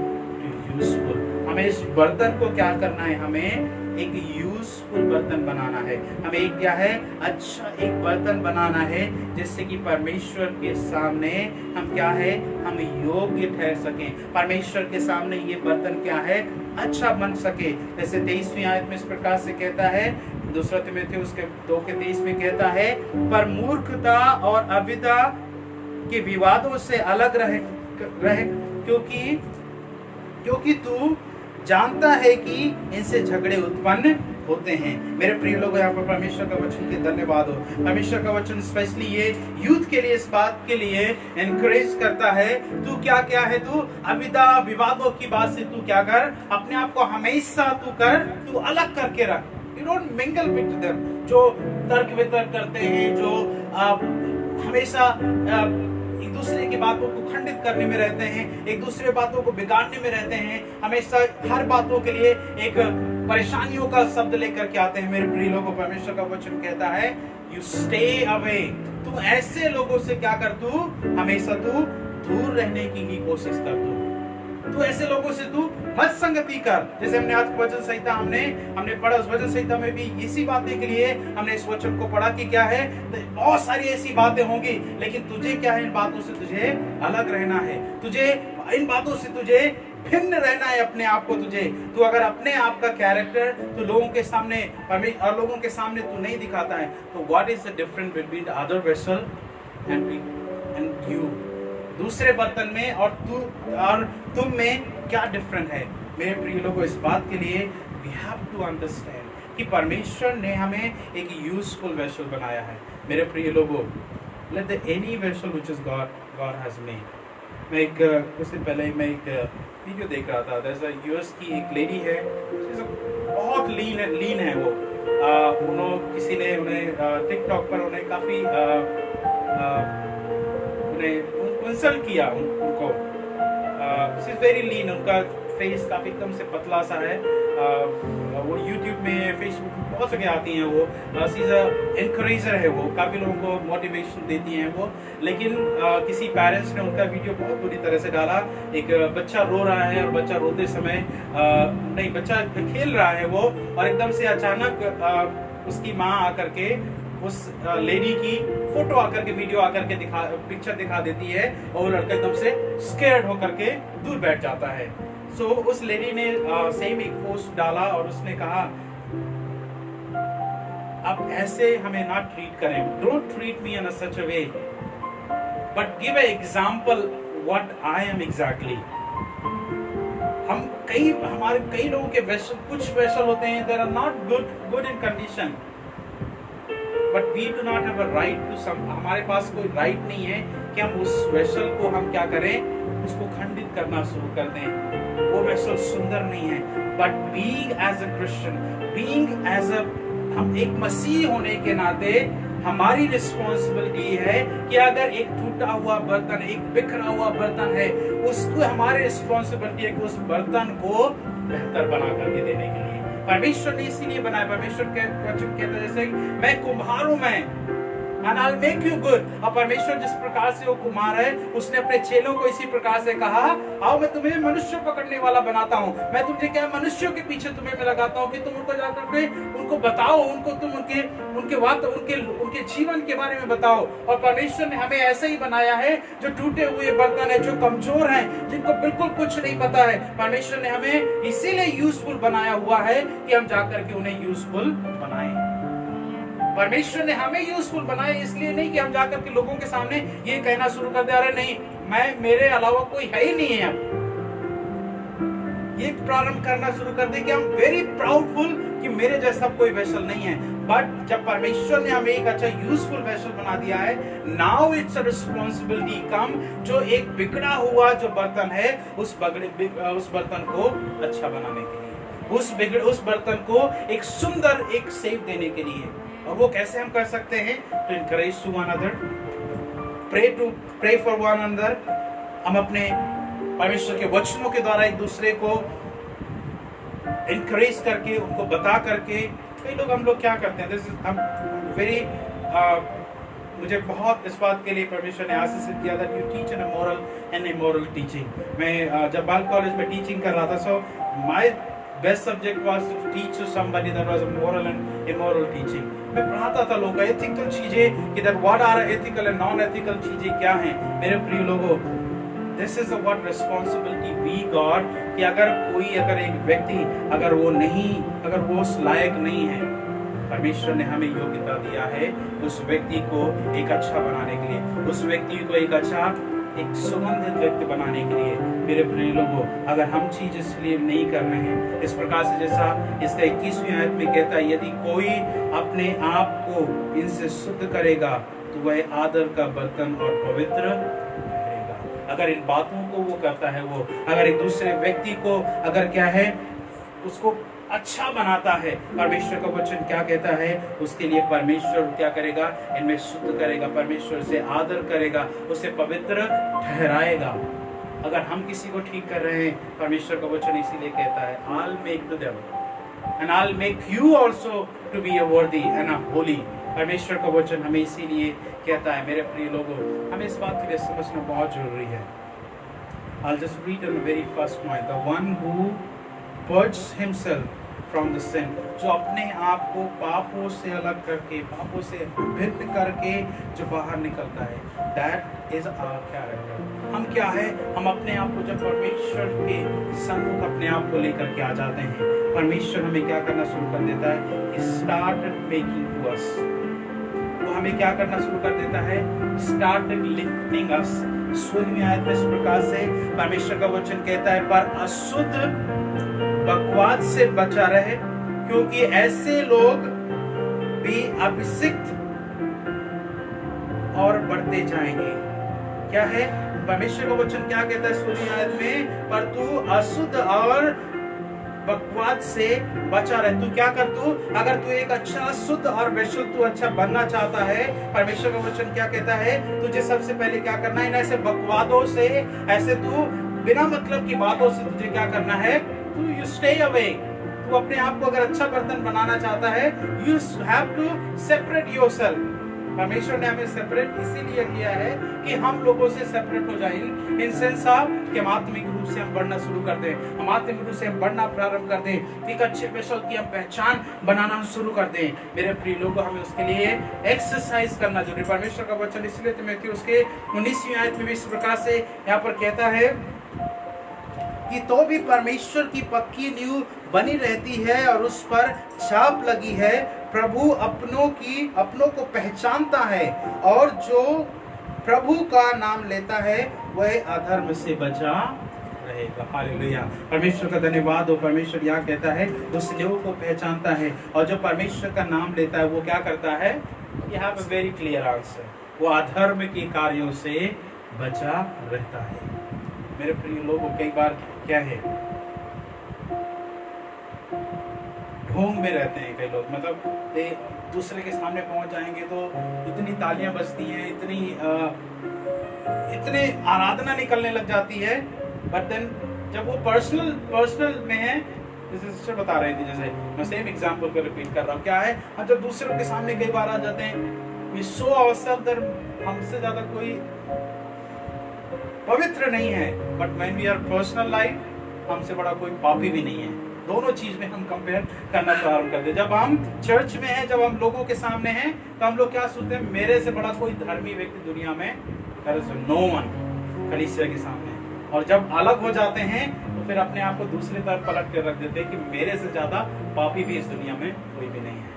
useful. हमें इस बर्तन को क्या करना है, हमें एक यूजफुल बर्तन बनाना है, हमें एक क्या है, अच्छा एक बर्तन बनाना है जिससे कि परमेश्वर के सामने हम क्या है, हम योग्य ठहर सकें, परमेश्वर के सामने ये बर्तन क्या है, अच्छा बन सके। जैसे 23वीं आयत में इस प्रकार से कहता है, दूसरा तिमोथेयुस उसके 2:23 में कहता है, पर मूर्खता और अविद्या के विवादों से अलग रहे क्योंकि तू जानता है कि इनसे झगड़े उत्पन्न होते हैं। मेरे प्रिय लोग, यहाँ पर परमेश्वर का वचन के धन्यवाद हो। परमेश्वर का वचन स्पेशली ये यूथ के लिए, इस बात के लिए एनकरेज करता है, तू क्या क्या है, तू अविद्या विवादों की बात से तू क्या कर, अपने आप को हमेशा तू अलग करके रख। You don't mingle with them, जो तर्क वितर्क करते हैं, जो हमेशा एक दूसरे की बातों को खंडित करने में रहते हैं, एक दूसरे बातों को बिगाड़ने में रहते हैं, हमेशा हर बातों के लिए एक परेशानियों का शब्द लेकर के आते हैं। मेरे प्रिय लोगों, परमेश्वर का वचन कहता है, यू स्टे अवे, तू ऐसे लोगों से क्या कर, तू हमेशा तू दूर रहने की ही कोशिश कर, तू ऐसे लोगों से तू मत संगति कर। जैसे हमने आज वचन संहिता हमने पढ़ा, उस वचन संहिता में भी इसी बातें के लिए हमने इस वचन को पढ़ा कि क्या है, बहुत सारी ऐसी बातें होंगी, लेकिन तुझे क्या है, इन बातों से तुझे अलग रहना है, तुझे इन बातों से तुझे भिन्न रहना है अपने आप को। तू अगर अपने आप का कैरेक्टर तू लोगों के सामने और लोगों के सामने तू नहीं दिखाता है, तो what is the difference between the other vessel and you, दूसरे बर्तन में और तुम में क्या डिफरेंट है। मेरे प्रिय लोगों, इस बात के लिए वी हैव टू अंडरस्टैंड कि परमेश्वर ने हमें एक यूजफुल वेसल बनाया है। मेरे प्रिय लोगों, let the any vessel which is God has made. मैं कुछ दिन पहले मैं एक वीडियो देख रहा था, जैसा यूएस की एक लेडी है, बहुत लीन है वो, किसी ने उन्हें टिकटॉक पर उन्हें काफी इंसल्ट किया उनको, वेरी लीन, उनका फेस काफी एकदम से पतला सा है, वो यूट्यूब में फेसबुक में बहुत जगह आती हैं, वो सी इज एनकरेजर है, वो काफी लोगों को मोटिवेशन देती हैं वो। लेकिन किसी पेरेंट्स ने उनका वीडियो बहुत बुरी तरह से डाला, एक बच्चा रो रहा है और बच्चा रोते समय बच्चा खेल रहा है वो, और एकदम से अचानक उसकी माँ आकर के उस लेडी की फोटो आकर के, वीडियो आकर के पिक्चर दिखा देती है, और वो लड़का एकदम से स्केर्ड होकर के दूर बैठ जाता है। सो उस लेडी ने सेम एक पोस्ट डाला और उसने कहा, आप ऐसे हमें ना ट्रीट करें, don't treat me in such a way, but give a example what I am exactly. हमारे कई लोगों के कुछ वेसल होते हैं, they are not good in condition, but we do not have a right to हमारे पास कोई राइट नहीं है कि हम उस वेसल को हम क्या करें, उसको खंडित करना शुरू कर दें। वो वेसल सुंदर नहीं है, but being as a Christian, being as a, हम एक मसीह होने के नाते हमारी रिस्पॉन्सिबिलिटी है कि अगर एक टूटा हुआ बर्तन, एक बिखरा हुआ बर्तन है, उसको हमारी रिस्पॉन्सिबिलिटी है कि उस बर्तन को बेहतर बना करके देने के लिए। परमेश्वर ने इसीलिए बनाया, परमेश्वर के वचन कहता है जैसे मैं कुम्हार हूं, मैं and I'll make you good। और परमेश्वर जिस प्रकार से वो कुम्हार है, उसने अपने चेलों को इसी प्रकार से कहा, आओ मैं तुम्हें मनुष्य पकड़ने वाला बनाता हूँ, मैं तुझे क्या मनुष्यों के पीछे तुम्हें मैं लगाता हूँ कि तुम उनको जाकर के उनको बताओ, उनको तुम उनके जीवन के बारे में बताओ। और परमेश्वर ने हमें ऐसे ही बनाया है, जो टूटे हुए बर्तन है, जो कमजोर हैं, जिनको बिल्कुल कुछ नहीं पता है, परमेश्वर ने हमें इसीलिए यूजफुल बनाया हुआ है कि हम जाकर के उन्हें यूजफुल बनाएं। परमेश्वर ने हमें यूजफुल बनाया इसलिए नहीं कि हम जाकर के लोगों के सामने ये कहना शुरू कर दे, अरे नहीं, मेरे अलावा कोई है ही नहीं है, ये प्रारंभ करना शुरू कर दे कि हम वेरी प्राउडफुल कि मेरे जैसा कोई वेसल नहीं है। बट जब परमेश्वर ने हमें एक अच्छा यूजफुल वेसल बना दिया है, नाउ इट्स अ रिस्पॉन्सिबिलिटी कम, जो एक बिगड़ा हुआ जो बर्तन है, उस बर्तन को अच्छा बनाने के लिए, उस बर्तन को एक सुंदर एक शेप देने के लिए। और वो कैसे हम कर सकते हैं? To encourage to one other, pray for one another. हम अपने परमेश्वर के वचनों के द्वारा एक दूसरे को एनकरेज करके, उनको बता करके। कई लोग हम लोग क्या करते हैं, मुझे बहुत इस बात के लिए परमेश्वर ने आशीषित किया था, you teach in a moral teaching. मैं जब बाल कॉलेज में टीचिंग कर रहा था, so my best subject was to teach to somebody that was a moral and immoral teaching. मैं पढ़ाता था लोगों को ethical चीजें कि that what are ethical and non-ethical चीजें क्या हैं। मेरे प्रिय लोगों, this is what responsibility we got कि अगर एक व्यक्ति अगर वो उस लायक नहीं है, परमेश्वर ने हमें योग्यता दिया है उस व्यक्ति को एक अच्छा बनाने के लिए, उस व्यक्ति को एक सुगंधित व्यक्ति बनाने के लिए। मेरे प्रिय लोगों, अगर हम चीज इसलिए नहीं कर रहे हैं इस प्रकार से, जैसा इसका 21वीं आयत में कहता है, यदि कोई अपने आप को इनसे शुद्ध करेगा तो वह आदर का बर्तन और पवित्र रहेगा। अगर इन बातों को वो करता है, वो अगर एक दूसरे व्यक्ति को अगर क्या है उसको अच्छा बनाता है, परमेश्वर का वचन क्या कहता है, उसके लिए परमेश्वर क्या करेगा, इनमें शुद्ध करेगा, परमेश्वर से आदर करेगा, उसे पवित्र ठहराएगा। अगर हम किसी को ठीक कर रहे हैं, परमेश्वर का वचन इसीलिए कहता है, I'll make to them and I'll make you also to be a worthy and a holy। परमेश्वर का वचन हमें इसीलिए कहता है। मेरे प्रिय लोगों, हमें इस बात के लिए समझना बहुत जरूरी है। I'll just read on the very first point, the one who purges himself from the sin, जो अपने आप को पापों से अलग करके, पापों से भिन्न करके जो बाहर निकलता है, that is our character। हम क्या है, हम अपने आप को जब परमेश्वर के सम्मुख अपने आप को लेकर के आ जाते हैं, परमेश्वर हमें क्या करना शुरू कर देता है, start making to us, वो हमें क्या करना शुरू कर देता है, start lifting us। 16वीं आयत में इस प्रकार से परमेश्वर का वचन कहता है, पर अशुद्ध बकवाद से बचा रहे, क्योंकि ऐसे लोग भी अभिषिक्त और बढ़ते जाएंगे। क्या है, परमेश्वर का वचन क्या कहता है 16वीं आयत में, पर तू अशुद्ध और बकवाद से बचा रहे। तू क्या कर, तू अगर तू एक अच्छा शुद्ध और वैशुद्ध तू अच्छा बनना चाहता है, परमेश्वर का वचन क्या कहता है, तुझे सबसे पहले क्या करना है, ऐसे बकवादों से, ऐसे तू बिना मतलब की बातों से तुझे क्या करना है, तू यू स्टे अवे। तू अपने आप को अगर अच्छा बर्तन बनाना चाहता है, you have to separate yourself. परमेश्वर ने हमें सेपरेट इसीलिए किया है कि हम लोगों से सेपरेट हो जाए, इन सेंस ऑफ कि हम आत्मिक रूप से हम बढ़ना शुरू कर दें, हम आत्मिक रूप से हम बढ़ना प्रारंभ कर दें, एक अच्छे वैशल की हम पहचान बनाना शुरू कर दें। मेरे प्रिय लोगों, हमें उसके लिए एक्सरसाइज करना जरूरी। परमेश्वर का वचन इसलिए तीमुथियुस उसके 19वीं आयत में भी इस प्रकार से यहाँ पर कहता है कि तो भी परमेश्वर की पक्की नींव बनी रहती है और उस पर छाप लगी है, प्रभु अपनों को पहचानता है, और जो प्रभु का नाम लेता है वह अधर्म से बचा रहेगा। हालेलुया, परमेश्वर का धन्यवाद हो। परमेश्वर यहाँ कहता है उस नींव को पहचानता है, और जो परमेश्वर का नाम लेता है वो क्या करता है, you have a very clear answer, वो अधर्म के कार्यों से बचा रहता है। मेरे प्रिय लोगों, कई बार क्या है, ढोंग में रहते हैं कई लोग, मतलब दूसरे के सामने पहुंच जाएंगे तो इतनी तालियां बजती हैं, इतने आराधना निकलने लग जाती है, बट देन जब वो पर्सनल में है, जैसे सिस्टर बता रही थी, जैसे मैं सेम एग्जांपल को रिपीट कर रहा हूँ, क्या है, हम जब दूसरों के सामने कई बार आ जाते हैं, वी शो आवरसेल्फ दैट हमसे ज्यादा कोई पवित्र नहीं है, but when we are personal life हमसे बड़ा कोई पापी भी नहीं है। दोनों चीज में हम कंपेयर करना प्रारंभ कर दे। जब हम चर्च में हैं, जब हम लोगों के सामने हैं, तो हम लोग क्या सोचते हैं, मेरे से बड़ा कोई धर्मी व्यक्ति दुनिया में नो वन, कलीसिया के सामने। और जब अलग हो जाते हैं तो फिर अपने आप को दूसरी तरफ पलट कर रख देते हैं कि मेरे से ज्यादा पापी भी इस दुनिया में कोई भी नहीं है।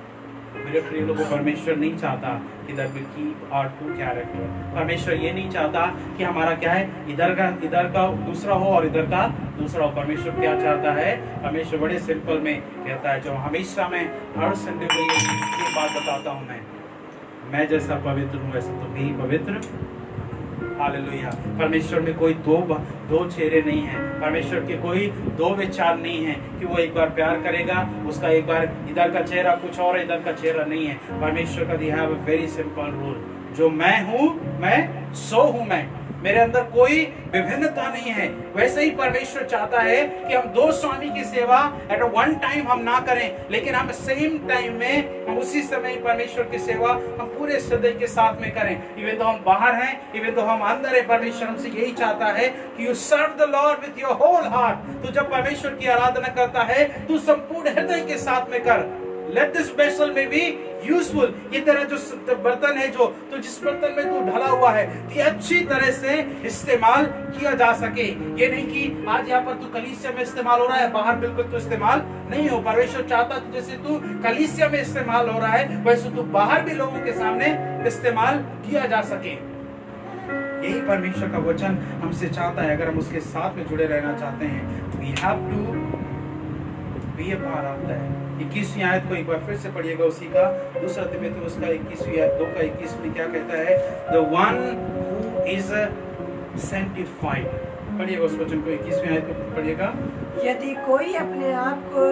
मेरे प्रिय लोगों, परमेश्वर नहीं चाहता कि that we keep our true character. परमेश्वर ये नहीं चाहता कि हमारा क्या है, इधर का दूसरा हो और इधर का दूसरा हो। परमेश्वर क्या चाहता है, परमेश्वर बड़े सिंपल में कहता है, जो हमेशा मैं हर संडे को ये बात बताता हूँ, मैं जैसा पवित्र हूँ वैसे तुम भी पवित्र। हालेलुया। परमेश्वर में कोई दो चेहरे नहीं है, परमेश्वर के कोई दो विचार नहीं है कि वो एक बार प्यार करेगा, उसका एक बार इधर का चेहरा कुछ और इधर का चेहरा नहीं है। परमेश्वर का the have a very simple rule, जो मैं हूँ मैं सो हूँ मैं। मेरे अंदर कोई विभिन्नता नहीं है। वैसे ही परमेश्वर चाहता है कि हम दो स्वामी की सेवा एट वन टाइम हम ना करें, लेकिन हम सेम टाइम में हम उसी समय परमेश्वर की सेवा हम पूरे हृदय के साथ में करें। इवन तो हम बाहर हैं, इवन तो हम अंदर है, परमेश्वर हमसे यही चाहता है कि you serve the Lord with your whole heart. तू जब परमेश्वर की आराधना करता है तू संपूर्ण हृदय के साथ में कर। Let this vessel may be useful। ये तेरा जो बर्तन है, जो तो जिस बर्तन में तू ढला हुआ है, ये अच्छी तरह से इस्तेमाल किया जा सके। ये नहीं कि आज यहाँ पर तू कलीसिया में इस्तेमाल हो रहा है, बाहर बिल्कुल तू इस्तेमाल नहीं हो। परमेश्वर चाहता है जैसे तू कलीसिया में इस्तेमाल हो रहा है वैसे तू बाहर भी लोगों के सामने इस्तेमाल किया जा सके। यही परमेश्वर का वचन हमसे चाहता है। अगर हम उसके साथ में जुड़े रहना चाहते हैं, we have to be a part of that। 21वीं आयत को एक बार फिर से पढ़िएगा, उसी का दूसरा तिमोथी उसका 21वीं आयत 2 का 21 में क्या कहता है? The one who is sanctified। पढ़िएगा उस वचन को, 21वीं आयत को पढ़िएगा। यदि कोई अपने आप को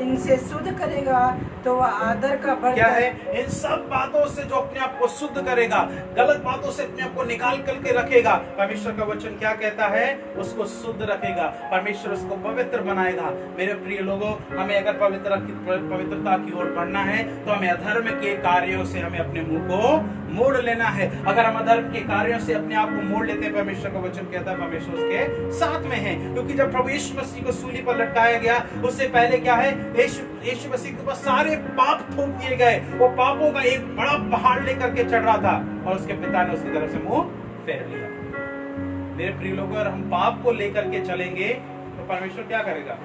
इनसे शुद्ध करेगा तो वह आदर का बर्तन क्या है? इन सब बातों से जो अपने आप को शुद्ध करेगा, गलत बातों से अपने आप को निकाल करके रखेगा, परमेश्वर का वचन क्या कहता है? उसको शुद्ध रखेगा, परमेश्वर उसको पवित्र बनाएगा। मेरे प्रिय लोगों, हमें अगर पवित्रता की ओर बढ़ना है तो हमें अधर्म के कार्यों से हमें अपने मुंह को मोड़ लेना है। अगर हम अधर्म के कार्यों से अपने आप को मोड़ लेते हैं, परमेश्वर का वचन कहता है परमेश्वर उसके साथ में है। क्योंकि जब प्रभु यीशु मसीह को सूली पर लटकाया गया, उससे पहले क्या है? यीशु मसीह के ऊपर सारे पाप थोप दिए गए। वो पापों का एक बड़ा पहाड़ लेकर के चढ़ रहा था और उसके पिता ने उसकी तरफ से मुंह फेर लिया। मेरे प्रिय लोगों, अगर हम पाप को लेकर के चलेंगे तो परमेश्वर क्या करेगा?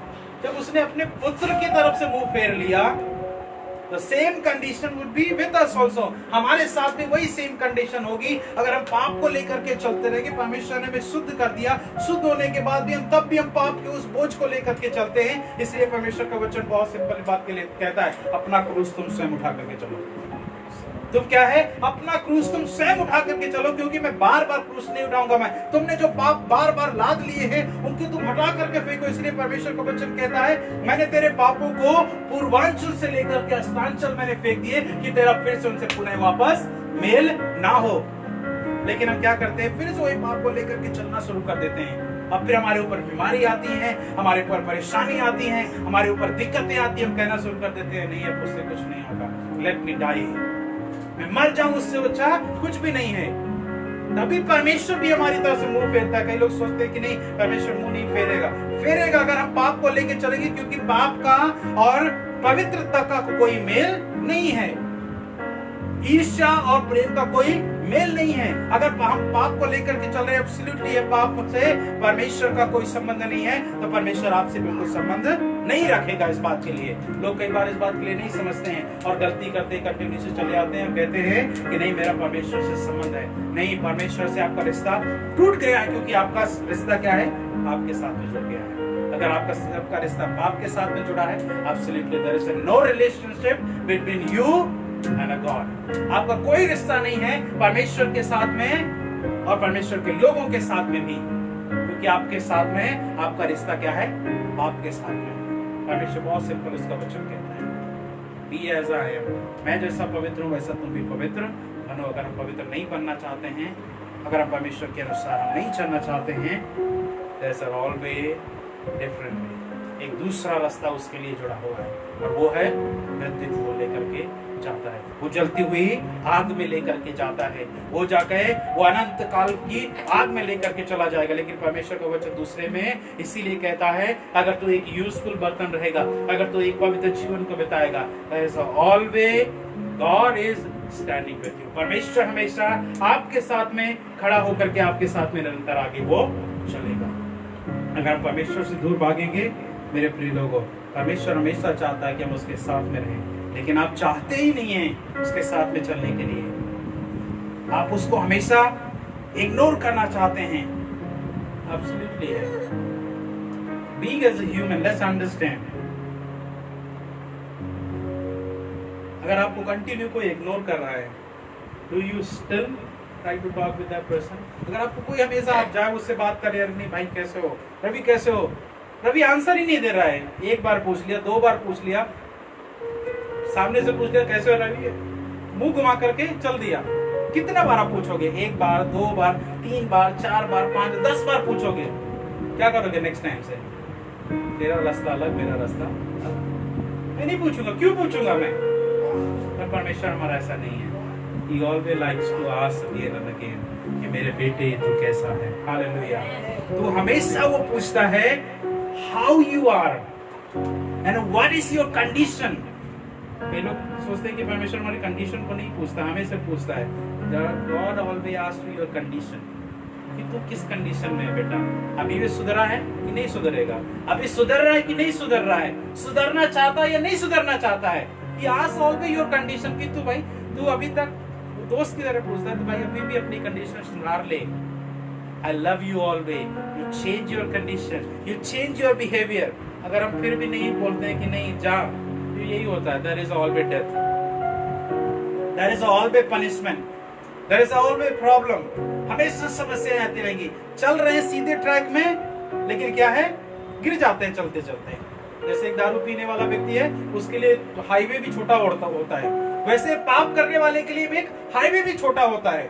जब उसने अपने पुत्र की तरफ से मुंह फेर लिया, The same condition would be with us also। हमारे साथ भी वही सेम कंडीशन होगी। अगर हम पाप को लेकर के चलते रहेंगे, परमेश्वर ने हमें शुद्ध कर दिया, शुद्ध होने के बाद भी हम पाप के उस बोझ को लेकर के चलते हैं। इसलिए परमेश्वर का वचन बहुत सिंपल बात के लिए कहता है, अपना क्रूस तुम स्वयं उठा करके चलो। तुम क्या है? अपना क्रूस तुम स्वयं उठा करके चलो, क्योंकि मैं बार बार क्रूस नहीं उठाऊंगा। मैं तुमने जो पाप बार बार लाद लिए हैं उनकी तुम हटा करके फेंको। इसलिए परमेश्वर का वचन कहता है, मैंने तेरे पापों को पूर्वांचल से लेकर के अस्तांचल मैंने फेंक दिए कि तेरा फिर से उनसे पुनः वापस मेल ना हो। लेकिन हम क्या करते हैं? फिर से वही पाप को लेकर के चलना शुरू कर देते हैं। अब फिर हमारे ऊपर बीमारी आती है, हमारे ऊपर परेशानी आती है, हमारे ऊपर दिक्कतें आती है। हम कहना शुरू कर देते हैं, नहीं अब उससे कुछ नहीं होगा, लेट मी डाई, मैं मर जाऊं, उससे अच्छा कुछ भी नहीं है। तभी परमेश्वर भी हमारी तरफ से मुंह फेरता है। कई लोग सोचते हैं कि नहीं, परमेश्वर मुंह नहीं फेरेगा अगर हम पाप को लेकर चलेंगे, क्योंकि पाप का और पवित्रता का कोई मेल नहीं है। ईर्ष्या और प्रेम का कोई मेल नहीं है। अगर हम पाप को लेकर के चल रहे हैं, एब्सोल्युटली ये पाप से परमेश्वर का कोई संबंध नहीं है, तो परमेश्वर आपसे बिल्कुल संबंध नहीं रखेगा। इस बात के लिए लोग कई बार इस बात के लिए नहीं समझते हैं और गलती करते करते नीचे चले आते हैं, कहते हैं कि नहीं मेरा परमेश्वर से संबंध है। नहीं, परमेश्वर से आपका रिश्ता टूट गया है, क्योंकि आपका रिश्ता क्या है? आपके साथ में जुड़ गया है। अगर आपका रिश्ता पाप के साथ में जुड़ा है, absolutely there is no relationship between you and a God। आपका कोई रिश्ता नहीं है परमेश्वर के साथ में और परमेश्वर के लोगों के साथ में भी, क्योंकि आपके साथ में आपका रिश्ता क्या है? आपके साथ में। परमेश्वर बहुत सिंपल इसका वचन कहता है, Be as I am। मैं जैसा पवित्र हूँ वैसा तुम भी पवित्र बनो। अगर हम पवित्र नहीं बनना चाहते हैं, अगर हम परमेश्वर के अनुसार हम नहीं चलना चाहते हैं, there's a all way different way। एक दूसरा रास्ता उसके लिए जुड़ा हुआ है और वो है मृत्यु को लेकर के जाता है। वो जलती हुई आग में लेकर के जाता है, वो जाकर वो अनंत काल की आग में लेकर के चला जाएगा। लेकिन परमेश्वर का वचन दूसरे में इसीलिए कहता है, अगर तू एक यूजफुल बर्तन रहेगा, अगर तू एक पवित्र जीवन को बिताएगा, always God is standing with you. परमेश्वर हमेशा आपके साथ में खड़ा होकर के आपके साथ में निरंतर आगे वो चलेगा। अगर हम परमेश्वर से दूर भागेंगे, मेरे प्रिय लोगों, परमेश्वर हमेशा चाहता है कि हम उसके साथ में रहें, लेकिन आप चाहते ही नहीं हैं उसके साथ में चलने के लिए। आप उसको हमेशा इग्नोर करना चाहते हैं। एब्सोल्युटली है। Being as a human, let's understand, अगर आपको कंटिन्यू कोई इग्नोर कर रहा है, do you still try to talk with that person? अगर आपको कोई हमेशा आप जाए उससे बात करे, अरे नहीं भाई कैसे हो, रवि कैसे हो, रवि आंसर ही नहीं दे रहा है। एक बार पूछ लिया, दो बार पूछ लिया, सामने से पूछ लिया कैसे हो रवि, मुंह घुमा करके चल दिया, कितना बार आप पूछोगे? 1 बार, 2 बार, 3 बार, 4 बार, 5, 10 बार पूछोगे। क्या करोगे नेक्स्ट टाइम से? तेरा रास्ता अलग, मेरा रास्ता अलग। मैं नहीं पूछूंगा। क्यों पूछूंगा मैं? पर परमेश्वर हमारा ऐसा नहीं है। He always likes to ask again and again कि मेरे बेटे तू कैसा है? हालेलुया। तो हमेशा वो पूछता है how you are and what is your condition। कई लोग सोचते हैं कि परमेश्वर हमारी कंडीशन को नहीं पूछता, हमें से पूछता है। God always asks your condition कि तू किस कंडीशन में है बेटा? अभी भी सुधरा है कि नहीं सुधरेगा? अभी सुधर रहा है कि नहीं सुधर रहा है? सुधरना चाहता है या नहीं सुधरना चाहता है? He asks always your condition कि तू भाई, तू अभी तक दोस्त की तरह पूछता है तो भाई अभी भी अपनी कंडीशन सुधार ले। I love you always. You change your condition. You change your behavior. अगर हम फिर भी नहीं बोलते हैं कि नहीं जा, तो यही होता है। There is always death. There is always punishment. There is always problem. हमेशा समस्याएं आती रहेंगी। चल रहे हैं सीधे ट्रैक में, लेकिन क्या है, गिर जाते हैं चलते चलते। जैसे एक दारू पीने वाला व्यक्ति है, उसके लिए हाईवे भी छोटा होता है, वैसे पाप करने वाले के लिए भी एक हाईवे भी छोटा होता है।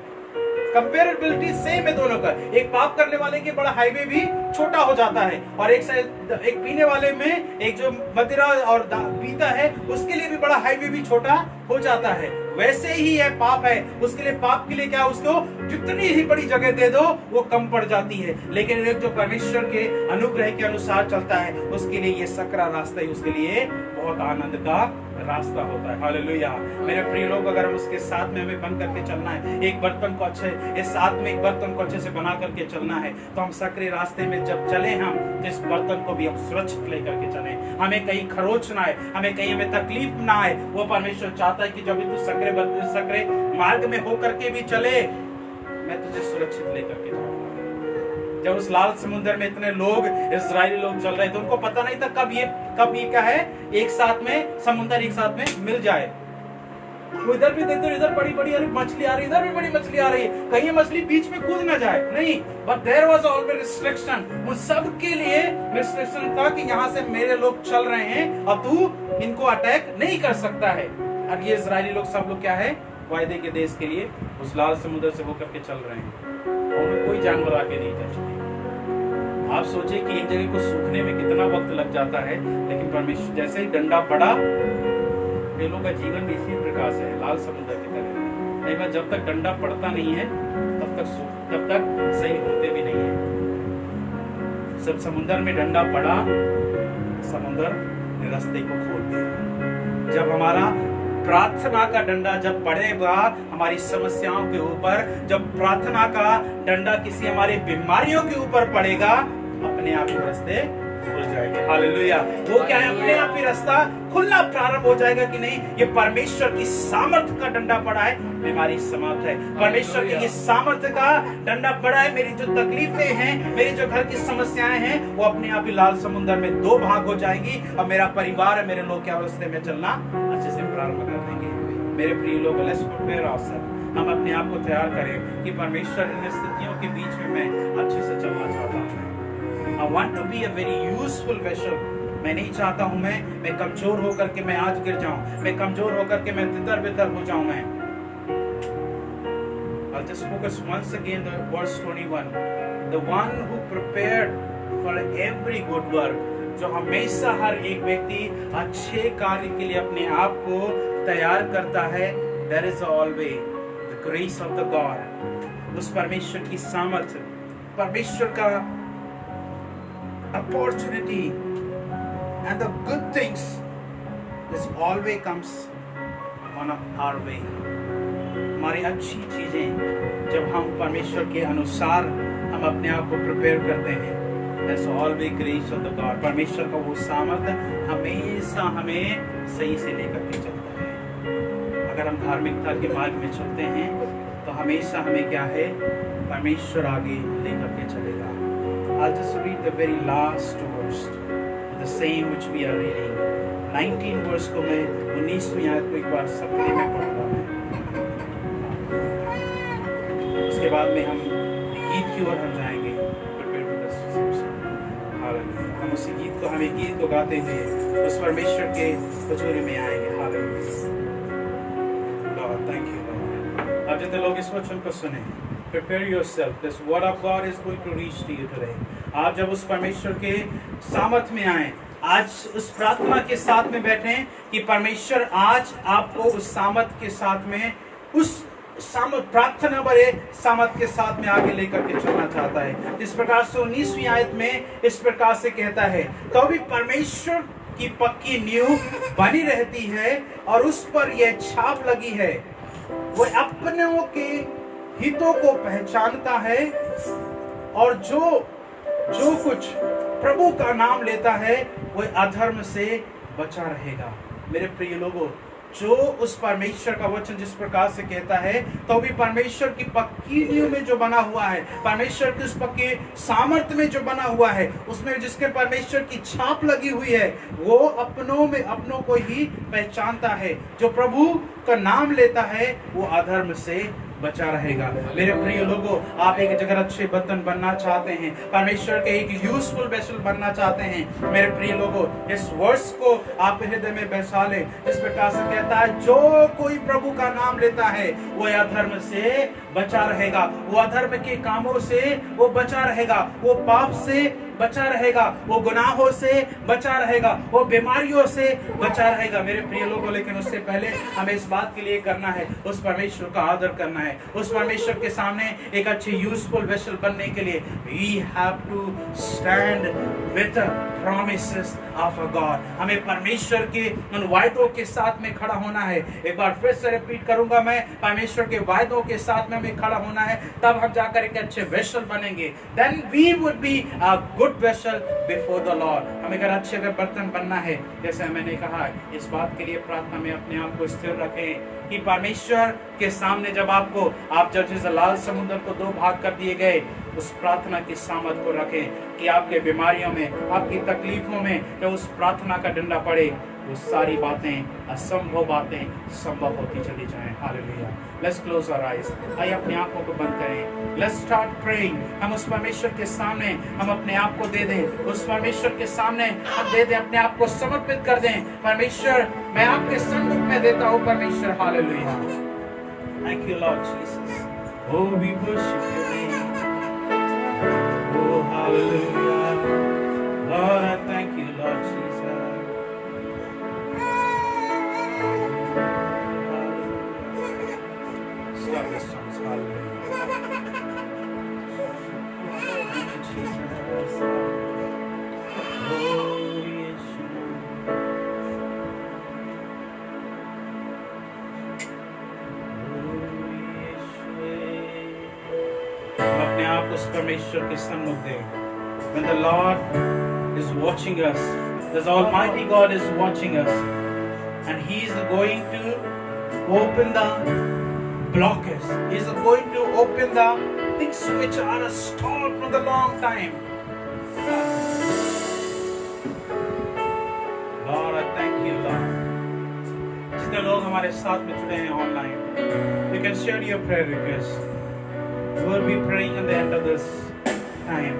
कंपेरेबिलिटी सेम है दोनों का। एक पाप करने वाले के बड़ा हाईवे भी छोटा हो जाता है, और एक पीने वाले में, एक जो मदिरा और पीता है, उसके लिए भी बड़ा हाईवे भी छोटा हो जाता है। वैसे ही है पाप है, उसके लिए, पाप के लिए क्या, उसको जितनी ही बड़ी जगह दे दो वो कम पड़ जाती है। लेकिन एक जो परमेश्वर के अनुग्रह के अनुसार चलता है, उसके लिए ये सकरा रास्ता ही उसके लिए बहुत आनंद का रास्ता होता है। हालेलुया। मेरे प्रिय लोग, अगर हम उसके साथ में हमें बन करके चलना है, एक बर्तन को अच्छे से बना करके चलना है, तो हम सकरे रास्ते में जब चले, हम जिस बर्तन को भी हम सुरक्षित लेकर के चले, हमें कहीं खरोच ना आए, हमें कहीं हमें तकलीफ ना आए। वो परमेश्वर चाहता है कि जब तू सकरे मार्ग में होकर के भी चले, मैं तुझे सुरक्षित लेकर के जाऊंगा। जब उस लाल समुद्र में इतने लोग, इजरायली लोग चल रहे थे, उनको पता नहीं था कब ये क्या है, एक साथ में समुद्र एक साथ में मिल जाए। वो इधर भी देखते, इधर बड़ी बड़ी मछली आ रही, इधर भी बड़ी मछली आ रही है, कहीं मछली बीच में कूद ना जाए, नहीं। But there was always restriction. उन सब के लिए रिस्ट्रिक्शन था कि यहाँ से मेरे लोग चल रहे हैं और तू इनको अटैक नहीं कर सकता है। अब ये इजरायली लोग सब लोग क्या है, वायदे के देश के लिए उस लाल समुद्र से होकर के चल रहे हैं, और उनमें कोई जानवर आके नहीं टच किया। आप सोचिए कि एक जगह को सूखने में कितना वक्त लग जाता है, लेकिन परमेश्वर जैसे ही डंडा पड़ा, ये लोग का जीवन भी इसी प्रकार से है, लाल समुद्र की तरह। कई बार जब तक डंडा पड़ता नहीं है तब तक सही होते भी नहीं है। सब समुद्र में डंडा पड़ा, समुद्र ने रास्ते को खोल दिया। जब हमारा प्रार्थना का डंडा जब पड़ेगा हमारी समस्याओं के ऊपर, जब प्रार्थना का डंडा किसी हमारी बीमारियों के ऊपर पड़ेगा, अपने आप ही रास्ते खुल जाएंगे। हालेलुया। वो क्या है, अपने आप ही रास्ता खुलना प्रारंभ हो जाएगा कि नहीं। ये परमेश्वर की सामर्थ्य का डंडा पड़ा है, बीमारी समाप्त है। परमेश्वर की ये सामर्थ्य का डंडा पड़ा है, मेरी जो तकलीफें हैं, मेरी जो घर की समस्याएं हैं, वो अपने आप ही लाल समुद्र में 2 भाग हो जाएंगी, और मेरा परिवार, मेरे लोग क्या रास्ते में चलना अच्छे से प्रारंभ कर देंगे। मेरे प्रिय लोग, लेट्स प्रिपेयर आवरसेल्व्स। हम अपने आप को तैयार करें कि परमेश्वर इन स्थितियों के बीच में मैं अच्छे से चलना चाहता हूँ। I want to be a very useful vessel। मैं नहीं चाहता हूँ मैं कमजोर होकर के मैं आज गिर जाऊं, मैं कमजोर होकर के मैं तितर बितर हो जाऊं। मैं I'll just focus once again the verse 21, the one who prepared for every good work, जो हमेशा हर एक व्यक्ति अच्छे कार्य के लिए अपने आप को तैयार करता है। There is always the grace of the God। उस परमेश्वर की सामर्थ्य, परमेश्वर का opportunity and the good things this always comes on our way। हमारी अच्छी चीजें जब हम परमेश्वर के अनुसार हम अपने आप को प्रिपेयर करते हैं, there's always grace of the God। परमेश्वर का वो सामर्थ्य हमेशा हमें सही से लेकर के चलता है। अगर हम धार्मिकता के मार्ग में चलते हैं तो हमेशा हमें क्या है, परमेश्वर आगे लेकर के चलेगा। I'll just read the very last verse, the same which we are reading। 19 verse को मैं 19वीं आयत को एक बार सबके लिए मैं पढ़ूंगा मैं। उसके बाद में हम गीत की ओर हम जाएंगे। हम उसी गीत को, हमें गीत को गाते हुए उस परमेश्वर के हजूरी में आएंगे। Hallelujah. Lord, thank you Lord. अब जितने लोग इस वचन को सुने, prepare yourself. This word of God is going to reach to you today. आप जब उस परमेश्वर के सामर्थ में आए, आज उस प्रार्थना के साथ में बैठे कि परमेश्वर आज आपको उस सामर्थ के साथ में, उस प्रार्थना भरे सामर्थ के साथ में आगे लेकर के चलना चाहता है। इस प्रकार से 19वीं आयत में इस प्रकार से कहता है, तो भी परमेश्वर की पक्की नींव बनी रहती है और उस पर यह छाप लगी है, वो अपनों के हितों को पहचानता है और जो कुछ प्रभु का नाम लेता है वह अधर्म से बचा रहेगा। मेरे प्रिय लोगों, जो उस परमेश्वर का वचन जिस प्रकार से कहता है, तो भी परमेश्वर की पक्की नींव में जो बना हुआ है, परमेश्वर की उस पक्के सामर्थ्य में जो बना हुआ है, उसमें जिसके परमेश्वर की छाप लगी हुई है, वो अपनों को ही पहचानता है। जो प्रभु का नाम लेता है वो अधर्म से बचा रहेगा। मेरे प्रिय लोगों, आप एक जगह अच्छे बर्तन बनना चाहते हैं, परमेश्वर के एक यूजफुल वेसल बनना चाहते हैं। मेरे प्रिय लोगों, इस वर्ष को आप हृदय में बैठा लें। इस प्रकार से कहता है, जो कोई प्रभु का नाम लेता है वो अधर्म से बचा रहेगा, वो अधर्म के कामों से वो बचा रहेगा, वो पाप से बचा रहेगा, वो गुनाहों से बचा रहेगा, वो बीमारियों से बचा रहेगा। मेरे प्रिय लोगों, लेकिन उससे पहले हमें इस बात के लिए करना है, उस परमेश्वर का आदर करना है। उस परमेश्वर के सामने एक अच्छी यूजफुल वेसल बनने के लिए we have to stand with the promises of God. हमें परमेश्वर के उन वायदों के साथ में खड़ा होना है। एक बार फिर से रिपीट करूंगा मैं, परमेश्वर के वायदों के साथ में हमें खड़ा होना है, तब हम जाकर एक अच्छे वेसल बनेंगे। Then we would be a good vessel before the Lord. हमें अगर अच्छे बर्तन बनना है, जैसे मैंने कहा, इस बात के लिए प्रार्थना में अपने आप को स्थिर रखें कि परमेश्वर के सामने जब आप जैसे लाल समुद्र को दो भाग कर दिए गए, उस प्रार्थना की सामर्थ को रखें कि आपके बीमारियों में, आपकी तकलीफों में जब उस प्रार्थना का डंडा पड़े, वो सारी बातें, असंभव बातें संभव होती चली जाएं। Hallelujah. Let's close our eyes. आइए अपनी आंखों को बंद करें। Let's start praying. हम उस परमेश्वर के सामने हम अपने आप को दे दें, उस परमेश्वर के सामने हम दे दें, अपने आप को समर्पित कर दें। परमेश्वर, मैं आपके सन्मुख में देता हूँ परमेश्वर। Hallelujah. Thank you Lord Jesus. Oh, we worship your name. Oh, hallelujah. Lord, I thank you, Lord Jesus. Stop this song. Hallelujah. Thank you, Jesus. Oh, Yeshua. अपने आप उस परमेश्वर के सन्मुख दें। When the Lord is watching us, the Almighty God is watching us, and He is going to open the blockers. He is going to open the things which are stalled for the long time. Lord, I thank you, Lord. जितने लोग हमारे साथ में जुड़े हैं online, you can share your prayer request. We will be praying at the end of this time.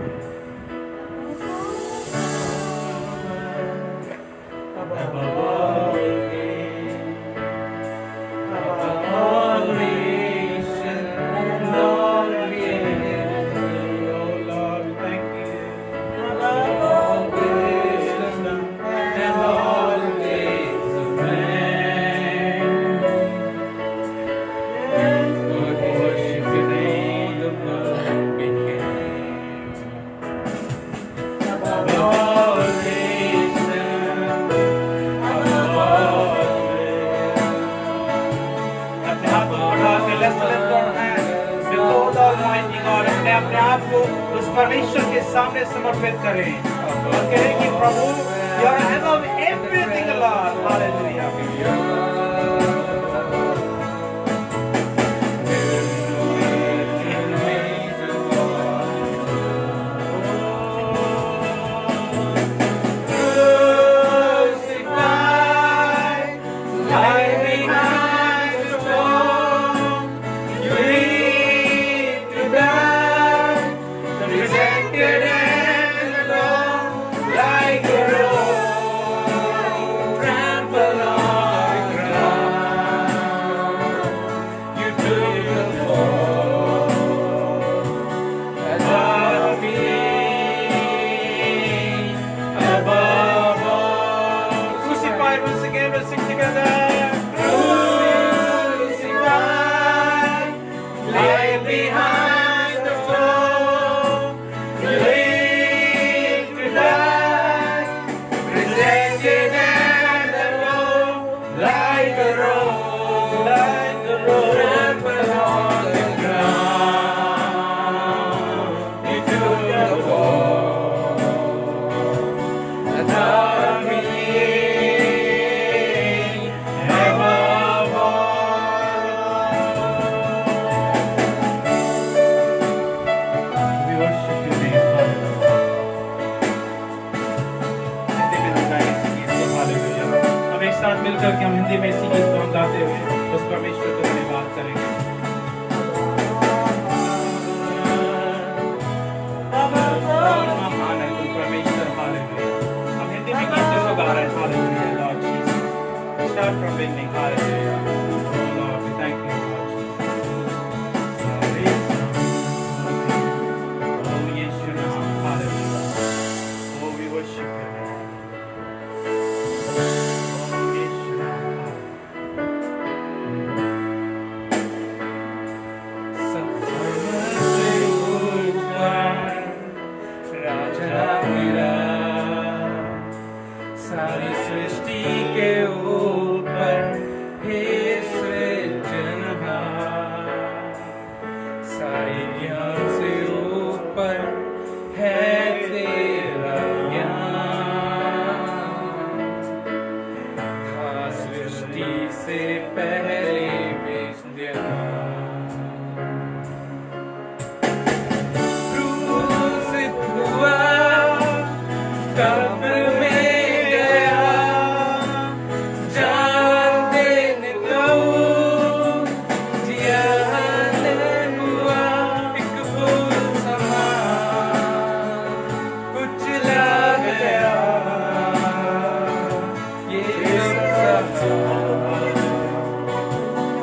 अपने आप को उस परमेश्वर के सामने समर्पित करें और कहें कि प्रभु, you are above everything, Lord. Hallelujah. करके हम हिंदी में इसी गीत को हम गाते हुए उस परमेश्वर को धन्यवाद करेंगे। और महान है तू परमेश्वर, हालेलुया। हम हिंदी में गीत जिसको गा रहे हैं, hallelujah Lord Jesus. Start from beginning, hallelujah. Oh Lord, we thank you, Lord Jesus. Oh Yeshua नाम, hallelujah. Oh we worship you now. Oh Yeshua नाम, सबसे ऊपर राजा मेरा, सारी सृष्टि के ऊपर हे सृजनहार, सारी ज्ञान से ऊपर है तेरा ज्ञान, था सृष्टि से पहले विद्यमान। क्रूसित हुआ कब्र में गया, जान देने को जिया हुआ, एक फूल समान कुचला गया, ये सब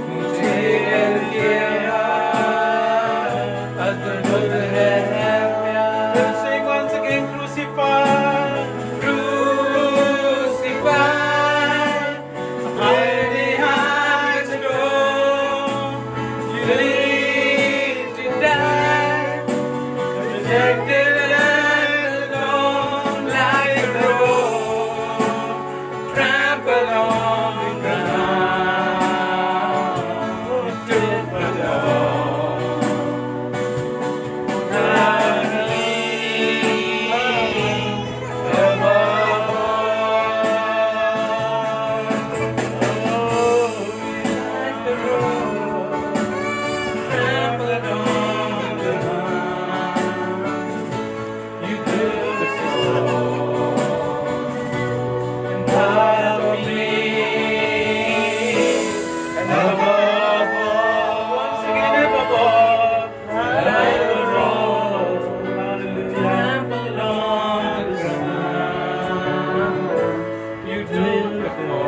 मुझे गया, अद्भुत है प्यार। Sing once again, crucified, crucified, high behind the door, you lived to die, rejected and alone like a rose, trampled on the ground, you took the fall.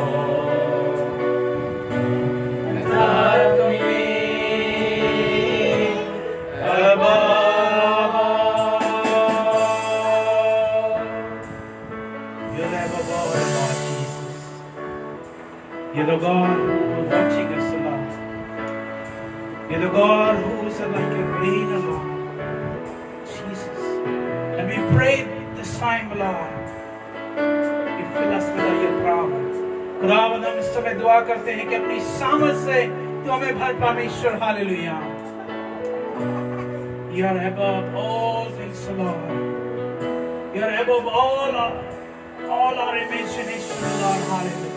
You're the God who's watching us, Lord. You're the God who's like a rain, Lord. Jesus. And we pray this time, Lord. You fill us with your power. खुदावंद हम इस समय दुआ करते हैं कि अपनी सामर्थ से तू हमें भर परमेश्वर, hallelujah. You are above all things, Lord. You are above all our imagination, Lord, hallelujah.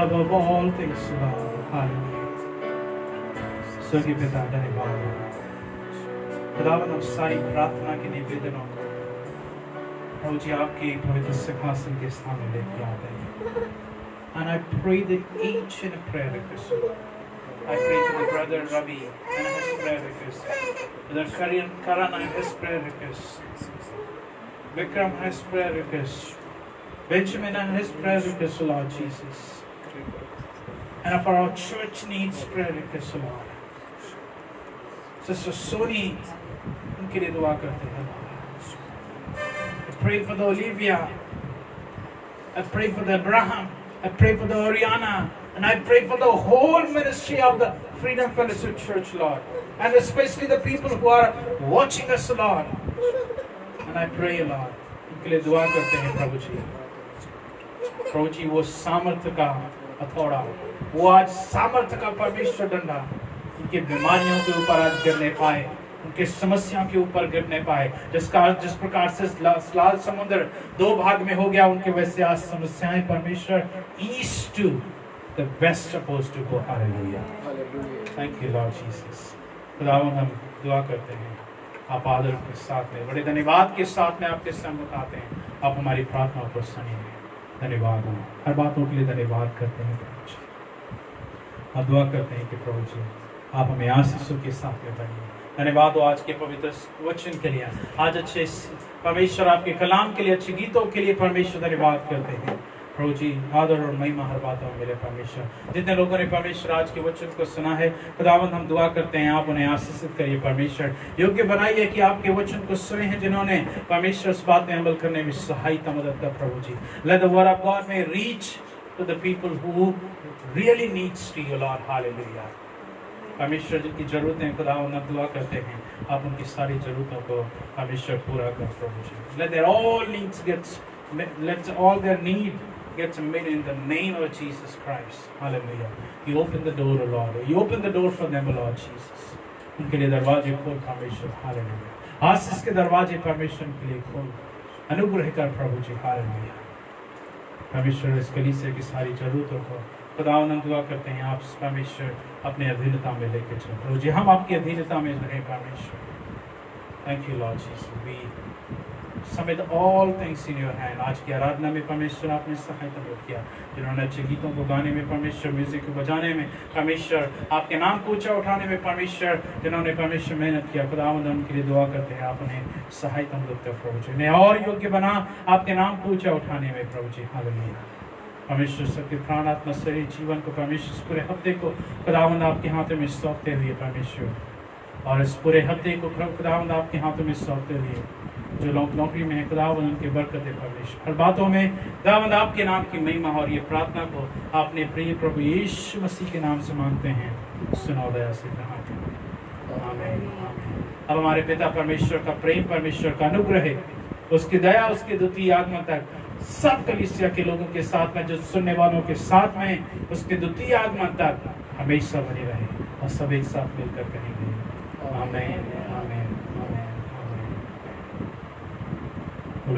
Above all things, Lord, hallelujah. स्वर्गीय पिता धन्यवाद। खुदावंद हम सारी प्रार्थना के निवेदनों को प्रभु जी आपके पवित्र सिंहासन के सामने लेके आते हैं। And I pray that each and a prayer request, I pray for the brother Ravi and his prayer request, brother Karan and his prayer request, Vikram has prayer request, Benjamin and his prayer request, Lord Jesus. And for our church needs prayer request, Lord. Sister Soni, उनके लिए दुआ करते हैं। pray for the Olivia. I pray for the Abraham. I pray for the Oriana. And I pray for the whole ministry of the Freedom Fellowship Church, Lord. And especially the people who are watching us, Lord. And I pray, Lord, उनके लिए दुआ करते हैं प्रभु जी। प्रभु जी वो सामर्थ्य का हथौड़ा, वो आज सामर्थ्य का परमेश्वर डंडा उनके बीमारियों के ऊपर आज गिरने पाए, उनके समस्याओं के ऊपर गिरने पाए। जिस प्रकार से लाल समुद्र दो भाग में हो गया, उनके वैसे आज समस्याएं परमेश्वर east to the west supposed to go. Hallelujah, thank you Lord Jesus. खुदावंद हम दुआ करते हैं, आप आदर के साथ में, बड़े धन्यवाद के साथ में आपके सम्मुख आते हैं। आप हमारी प्रार्थनाओं को सुनिए। धन्यवाद, हम हर बातों के लिए धन्यवाद करते हैं प्रभु जी। आप दुआ करते हैं कि प्रभु जी आप हमें आशीषों के साथ में बनिए। धन्यवाद हो आज के पवित्र वचन के लिए, आज अच्छे परमेश्वर आपके कलाम के लिए, अच्छे गीतों के लिए परमेश्वर धन्यवाद करते हैं प्रभु जी। आदर और महिमा हर बातों में मिले परमेश्वर। जितने लोगों ने परमेश्वर आज के वचन को सुना है, खुदावंद हम दुआ करते हैं आप उन्हें आशीषित करिए परमेश्वर। योग्य बनाइए कि आपके वचन को सुने हैं जिन्होंने परमेश्वर इस बात में अमल करने में सहायता मदद कर प्रभु जी। Let the word of God may reach to the people who really needs to you, Lord. Hallelujah. परमेश्वर जिनकी जरूरतें हैं खुदावंद हम दुआ करते हैं आप उनकी सारी जरूरतों को परमेश्वर पूरा कर प्रभु जी। Let their all needs let all their need gets met in the name of Jesus Christ. Hallelujah. You open the door, O Lord. You open the door for them, O Lord Jesus. उनके लिए दरवाजे खोल परमेश्वर। Hallelujah. आशीष के दरवाजे परमेश्वर के लिए खोल, अनुग्रह कर प्रभु जी। हालेलुया। परमेश्वर इस कलीसिया की सारी जरूरतों को खुदावंद हम दुआ करते हैं आप परमेश्वर अपने अधीनता में लेकर चलो प्रभु जी। हम आपकी अधीनता में रहे परमेश्वर। Thank you Lord Jesus. We submit all things in your hand. आज की आराधना में परमेश्वर आपने सहायता किया, जिन्होंने अच्छे गीतों को गाने में परमेश्वर, म्यूजिक को बजाने में परमेश्वर, आपके नाम को ऊंचा उठाने में परमेश्वर, जिन्होंने परमेश्वर मेहनत किया, खुदावंद उनके लिए दुआ करते हैं आप उन्हें सहायता मदद कर प्रभु जी। उन्हें और योग्य बना आपके नाम को ऊंचा उठाने में प्रभु जी। हालेलुया। परमेश्वर सबके प्राण आत्मा शरीर जीवन को परमेश्वर पूरे हफ्ते को खुदावंद आपके हाथों में सौंपते हुए परमेश्वर, और इस पूरे हफ्ते को खुदावंद आपके हाथों में सौंपते हुए जो लोग नौकरी में है खुदावंद उनके बरकत दे परमेश्वर। हर बातों में खुदावंद आपके नाम की महिमा, और ये प्रार्थना को आपने प्रिय प्रभु यीशु मसीह के नाम से मांगते हैं, सुनो दया से कहा आमीन। अब हमारे पिता परमेश्वर का प्रेम, परमेश्वर का अनुग्रह, उसकी दया, उसके द्वितीय आगमन तक सब कलीसिया के लोगों के साथ में, जो सुनने वालों के साथ में, उसके द्वितीय आगमन तक हमेशा बनी रहे, और सब एक साथ मिलकर कहेंगे आमीन आमीन आमीन आमीन।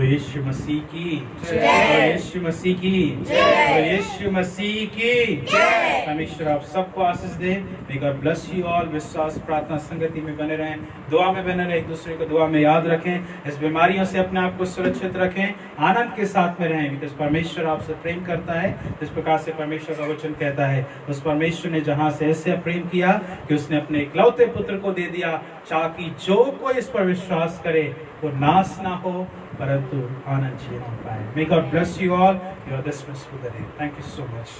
यीशु मसीह की जय, यीशु मसीह की जय, यीशु मसीह की जय। परमेश्वर आप सबको आशीष दे। May God bless you all। विश्वास प्रार्थना संगति में बने रहें, दुआ में बने रहें, एक दूसरे को दुआ में याद रखें, इस बीमारियों से अपने आप को सुरक्षित रखें, आनंद के साथ में रहें, बिकॉज़ परमेश्वर आपसे प्रेम करता है। जिस प्रकार से परमेश्वर का वचन कहता है, उस परमेश्वर ने जहाँ से ऐसे प्रेम किया कि उसने अपने इकलौते पुत्र को दे दिया, ताकि जो कोई इस पर विश्वास करे वो नाश ना हो परंतु आनंद जीवन पाए। May God bless you all. You are dismissed for the day. Thank you so much.